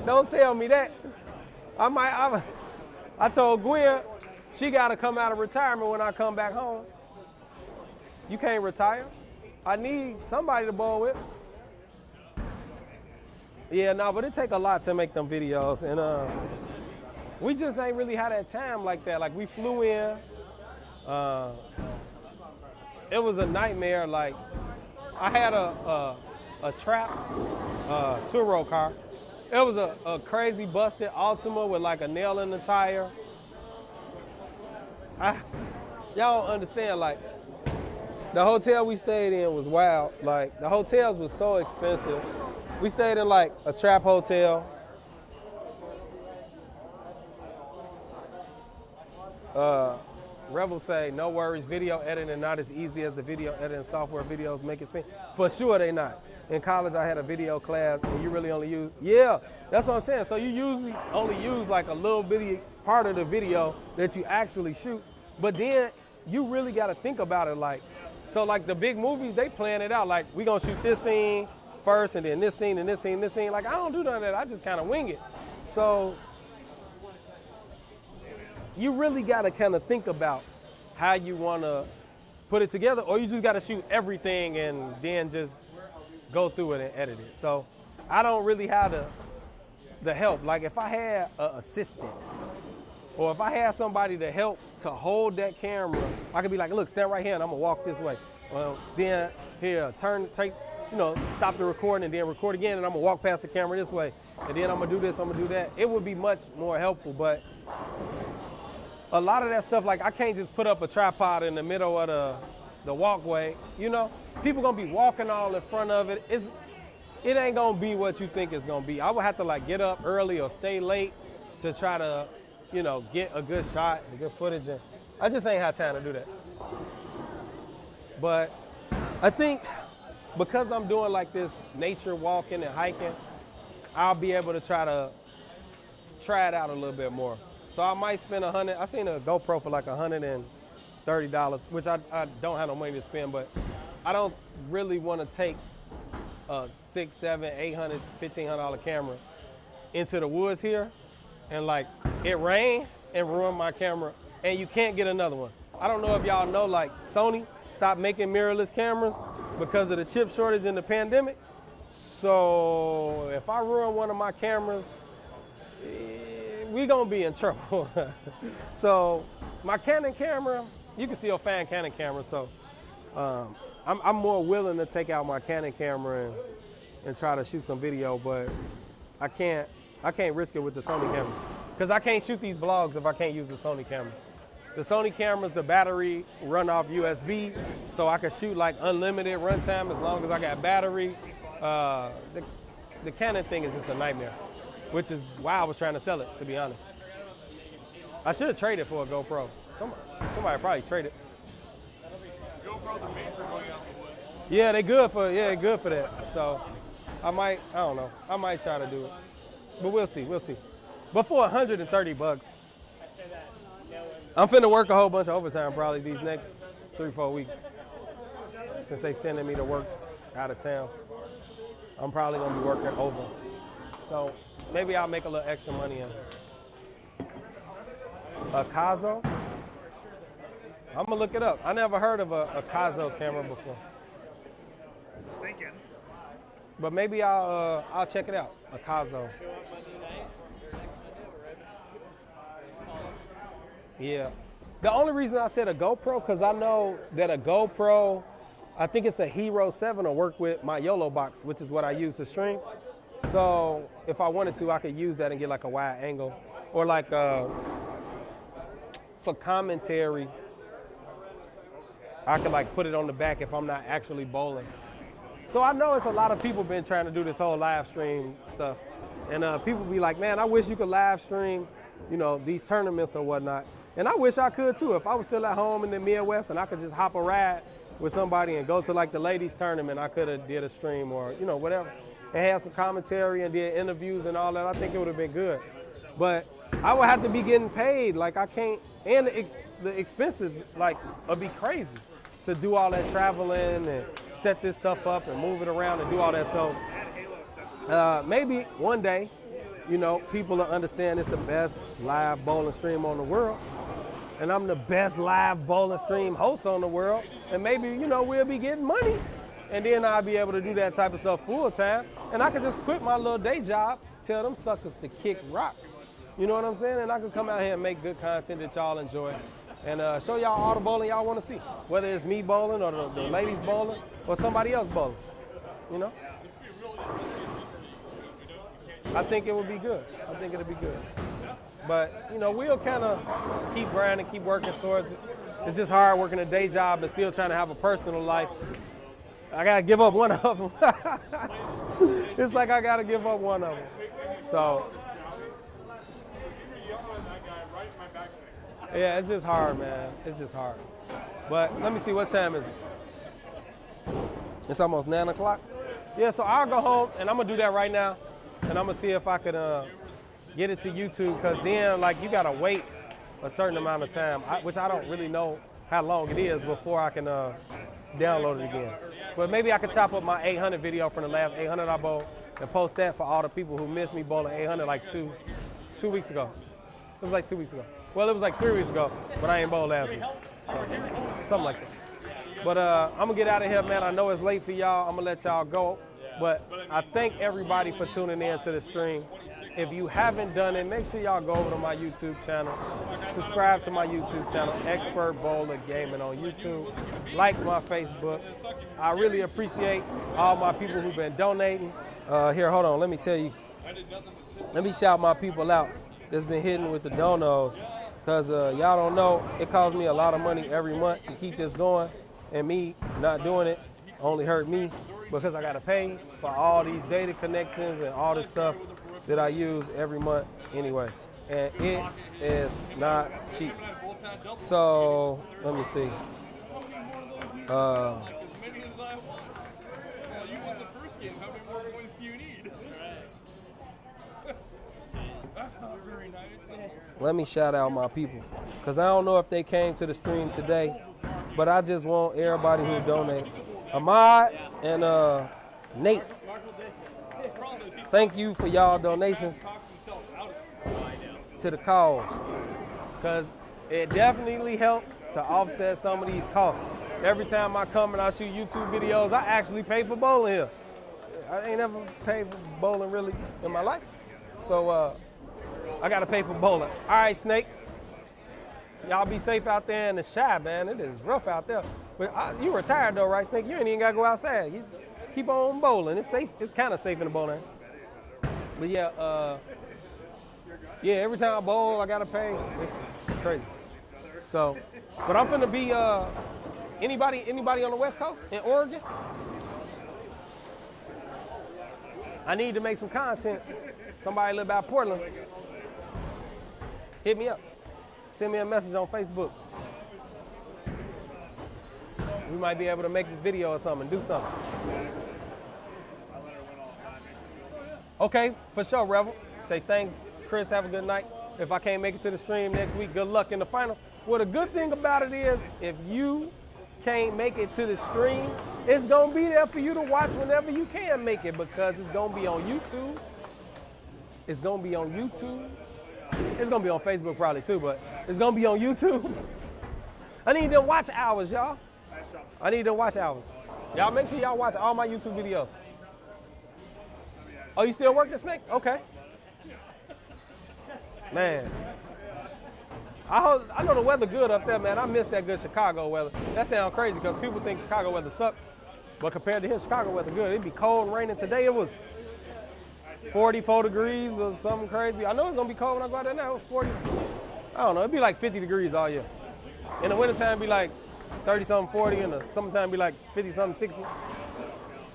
Speaker 1: Don't tell me that. I told Gwen, she gotta come out of retirement when I come back home. You can't retire. I need somebody to bowl with. Yeah, no, but it take a lot to make them videos, and we just ain't really had that time like that. Like, we flew in, it was a nightmare. Like, I had a trap Turo car. It was a crazy busted Altima with like a nail in the tire. Y'all don't understand, like, the hotel we stayed in was wild. Like, the hotels was so expensive. We stayed in like a trap hotel. Rebel say, no worries, video editing not as easy as the video editing software videos make it seem. For sure they not. In college I had a video class and you really only use, yeah, that's what I'm saying. So you usually only use like a little bitty part of the video that you actually shoot. But then you really gotta think about it, like, so like the big movies, they plan it out. Like, we gonna shoot this scene first, and then this scene, and this scene, this scene. Like, I don't do none of that. I just kind of wing it. So you really got to kind of think about how you want to put it together, or you just got to shoot everything and then just go through it and edit it. So I don't really have the help. Like, if I had an assistant, or if I had somebody to help to hold that camera, I could be like, look, stand right here and I'm gonna walk this way. Well, then here, take, stop the recording and then record again, and I'm gonna walk past the camera this way, and then I'm gonna do this, I'm gonna do that. It would be much more helpful, but a lot of that stuff, like I can't just put up a tripod in the middle of the walkway, People gonna be walking all in front of it. It ain't gonna be what you think it's gonna be. I would have to like get up early or stay late to try to, get a good shot and good footage, and I just ain't had time to do that. But I think because I'm doing like this nature walking and hiking, I'll be able to try it out a little bit more. So I might spend $100. I seen a GoPro for like $130, which I don't have no money to spend, but I don't really want to take a $600, $700, $800, $1,500 camera into the woods here and like it rain and ruin my camera and you can't get another one. I don't know if y'all know, like Sony stopped making mirrorless cameras because of the chip shortage in the pandemic. So if I ruin one of my cameras, we gonna be in trouble. So my Canon camera, you can still find Canon cameras. So I'm more willing to take out my Canon camera and try to shoot some video, but I can't risk it with the Sony cameras because I can't shoot these vlogs if I can't use the Sony cameras. The Sony cameras, the battery run off USB, so I can shoot like unlimited runtime as long as I got battery. The Canon thing is just a nightmare, which is why I was trying to sell it, to be honest. I should have traded for a GoPro. Somebody probably traded.
Speaker 4: GoPros are made for going out in the woods.
Speaker 1: Yeah, they're good for that. So I don't know. I might try to do it, but we'll see. But for $130, I'm finna work a whole bunch of overtime probably these next 3-4 weeks. Since they sending me to work out of town, I'm probably gonna be working over. So maybe I'll make a little extra money in a Kazo. I'm gonna look it up. I never heard of a Kazo camera before.
Speaker 4: Thinking.
Speaker 1: But maybe I'll check it out. A Kazo. Yeah. The only reason I said a GoPro, because I know that a GoPro, I think it's a Hero 7 will work with my YOLO box, which is what I use to stream. So if I wanted to, I could use that and get like a wide angle. Or like for commentary, I could like put it on the back if I'm not actually bowling. So I know it's a lot of people been trying to do this whole live stream stuff. And people be like, man, I wish you could live stream, these tournaments or whatnot. And I wish I could too. If I was still at home in the Midwest and I could just hop a ride with somebody and go to like the ladies tournament, I could have did a stream or, whatever. And had some commentary and did interviews and all that. I think it would have been good. But I would have to be getting paid. Like I can't, and the expenses like would be crazy to do all that traveling and set this stuff up and move it around and do all that. So maybe one day, people will understand it's the best live bowling stream on the world. And I'm the best live bowling stream host on the world. And maybe, we'll be getting money. And then I'll be able to do that type of stuff full time. And I could just quit my little day job, tell them suckers to kick rocks. You know what I'm saying? And I could come out here and make good content that y'all enjoy. And show y'all all the bowling y'all want to see. Whether it's me bowling or the ladies bowling or somebody else bowling. I think it would be good. I think it'll be good. But, we'll kind of keep grinding, keep working towards it. It's just hard working a day job and still trying to have a personal life. I got to give up one of them. It's like I got to give up one of them. So, yeah, it's just hard, man. It's just hard. But let me see, what time is it? It's almost 9 o'clock. Yeah, so I'll go home, and I'm going to do that right now. And I'm going to see if I could get it to YouTube, because then, like, you got to wait a certain amount of time, which I don't really know how long it is before I can download it again. But maybe I could chop up my 800 video from the last 800 I bowled and post that for all the people who missed me bowling 800 like two weeks ago. It was like 2 weeks ago. Well, it was like 3 weeks ago, but I ain't bowled last week. So, something like that. But I'm going to get out of here, man. I know it's late for y'all. I'm going to let y'all go. But I thank everybody for tuning in to the stream. if you haven't done it, make sure y'all go over to my YouTube channel. Subscribe to my YouTube channel, Expert Bowler Gaming on YouTube. Like my Facebook. I really appreciate all my people who've been donating. Here, hold on, let me tell you. Let me shout my people out that's been hitting with the donos. Because y'all don't know, it costs me a lot of money every month to keep this going. And me not doing it only hurt me because I got to pay for all these data connections and all this stuff that I use every month anyway. And it is not cheap. So, let me see. Let me shout out my people, because I don't know if they came to the stream today, but I just want everybody who donate. Ahmad and Nate, thank you for y'all donations to the cause, because it definitely helped to offset some of these costs. Every time I come and I shoot YouTube videos, I actually pay for bowling here. I ain't never paid for bowling really in my life. So I gotta pay for bowling. All right, Snake. Y'all be safe out there in the shop, man. It is rough out there. But you retired though, right, Snake? You ain't even gotta go outside. You keep on bowling. It's safe. It's kind of safe in the bowling. But yeah, every time I bowl, I gotta pay. It's crazy. So, but I'm finna be anybody on the West Coast in Oregon? I need to make some content. Somebody live out Portland. Hit me up. Send me a message on Facebook. We might be able to make a video or something, do something. Okay, for sure, Rebel. Say thanks, Chris, have a good night. If I can't make it to the stream next week, good luck in the finals. Well, the good thing about it is, if you can't make it to the stream, it's gonna be there for you to watch whenever you can make it, because it's gonna be on YouTube. It's gonna be on YouTube. It's gonna be on Facebook probably too, but it's gonna be on YouTube. I need them watch hours, y'all. I need them watch hours. Y'all make sure y'all watch all my YouTube videos. Oh, you still work the Snake? Okay. Man. I know the weather good up there, man. I miss that good Chicago weather. That sounds crazy because people think Chicago weather suck, but compared to here, Chicago weather good. It'd be cold and raining. Today it was 44 degrees or something crazy. I know it's gonna be cold when I go out there now. It was 40. I don't know. It'd be like 50 degrees all year. In the wintertime, it'd be like 30-something, 40. In the summertime, it'd be like 50-something, 60.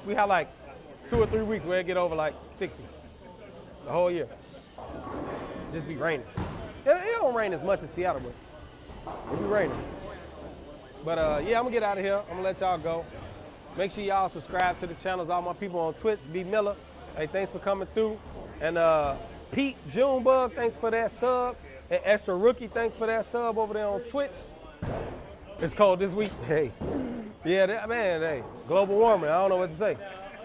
Speaker 1: We have like 2 or 3 weeks where it get over like 60 the whole year. Just be raining. It don't rain as much as Seattle, but it be raining. But yeah, I'm gonna get out of here. I'm gonna let y'all go. Make sure y'all subscribe to the channels. All my people on Twitch, B Miller. Hey, thanks for coming through. And Pete Junebug, thanks for that sub. And Extra Rookie, thanks for that sub over there on Twitch. It's cold this week. Hey, yeah, man, hey, global warming. I don't know what to say.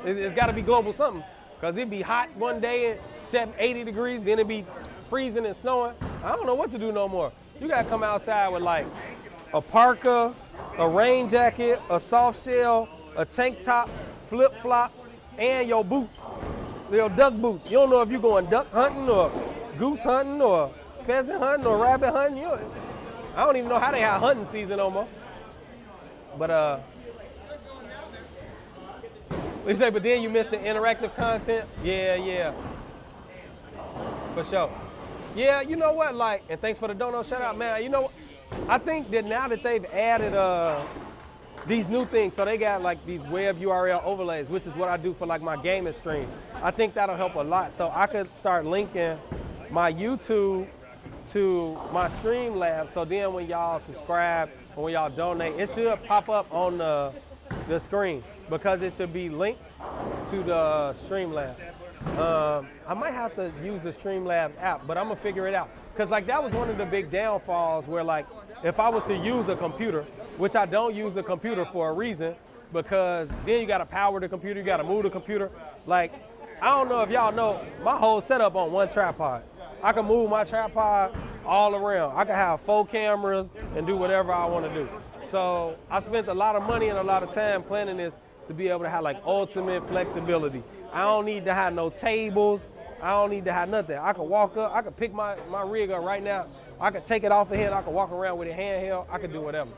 Speaker 1: It's got to be global something, because it'd be hot one day and 80 degrees, then it'd be freezing and snowing. I don't know what to do no more. You got to come outside with like a parka, a rain jacket, a soft shell, a tank top, flip-flops, and your boots, your duck boots. You don't know if you're going duck hunting or goose hunting or pheasant hunting or rabbit hunting. I don't even know how they have hunting season no more. But they say, but then you missed the interactive content. Yeah. For sure. Yeah, you know what, like, and thanks for the dono shout out, man. You know what? I think that now that they've added these new things, so they got like these web URL overlays, which is what I do for like my gaming stream. I think that'll help a lot. So I could start linking my YouTube to my Streamlabs. So then when y'all subscribe or when y'all donate, it should pop up on the screen, because it should be linked to the Streamlabs. I might have to use the Streamlabs app, but I'm gonna figure it out. Cause like that was one of the big downfalls where like, if I was to use a computer, which I don't use a computer for a reason, because then you gotta power the computer, you gotta move the computer. Like, I don't know if y'all know, my whole setup on one tripod. I can move my tripod all around. I can have 4 cameras and do whatever I wanna do. So I spent a lot of money and a lot of time planning this to be able to have like ultimate flexibility. I don't need to have no tables. I don't need to have nothing. I can walk up, I can pick my rig up right now. I can take it off of here, I can walk around with it handheld, I can do whatever.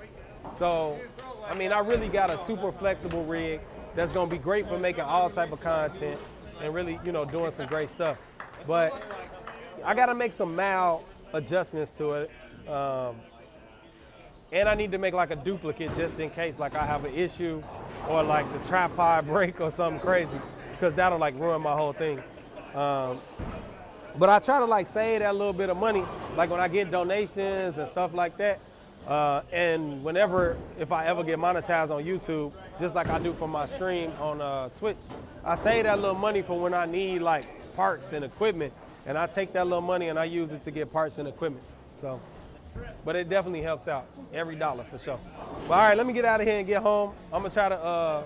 Speaker 1: So, I mean, I really got a super flexible rig that's gonna be great for making all type of content and really, you know, doing some great stuff. But I gotta make some mild adjustments to it. And I need to make like a duplicate just in case like I have an issue or like the tripod break or something crazy, because that'll like ruin my whole thing. But I try to like save that little bit of money, like when I get donations and stuff like that. And whenever, if I ever get monetized on YouTube, just like I do for my stream on Twitch, I save that little money for when I need like parts and equipment, and I take that little money and I use it to get parts and equipment. So, but it definitely helps out, every dollar for sure. But all right, let me get out of here and get home. I'm gonna try to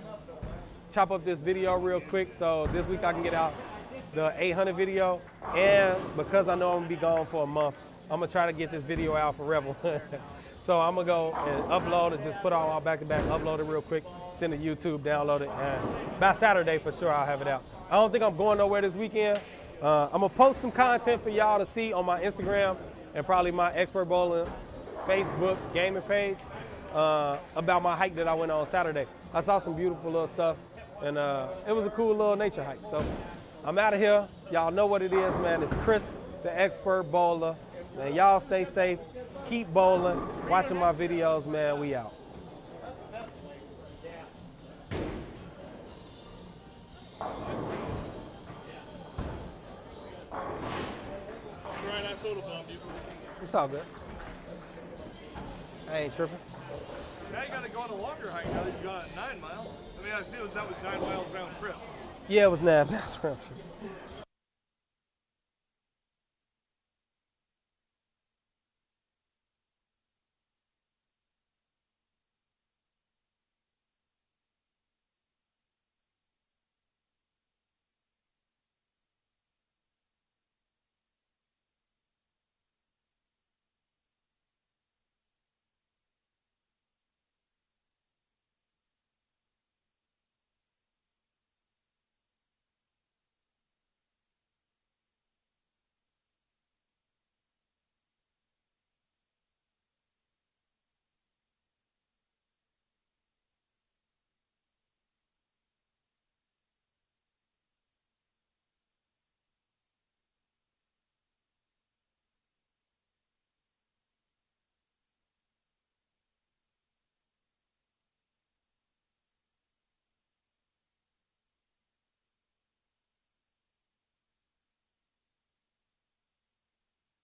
Speaker 1: chop up this video real quick, so this week I can get out the 800 video, and because I know I'm gonna be gone for a month, I'm gonna try to get this video out for Revel. So I'm gonna go and upload it, just put it all back to back, upload it real quick, send it to YouTube, download it, and by Saturday for sure I'll have it out. I don't think I'm going nowhere this weekend. I'm gonna post some content for y'all to see on my Instagram and probably my Expert Bowling Facebook gaming page about my hike that I went on Saturday. I saw some beautiful little stuff, and it was a cool little nature hike. So I'm out of here. Y'all know what it is, man. It's Chris, the Expert Bowler. Man, y'all stay safe. Keep bowling, watching my videos, man. We out.
Speaker 4: Right, I total bombed you.
Speaker 1: It's all good. I ain't tripping.
Speaker 4: Now you gotta go on a longer hike now that you've gone 9 miles. I mean, I feel that was 9 miles round trip.
Speaker 1: Yeah, it was 9 miles round trip.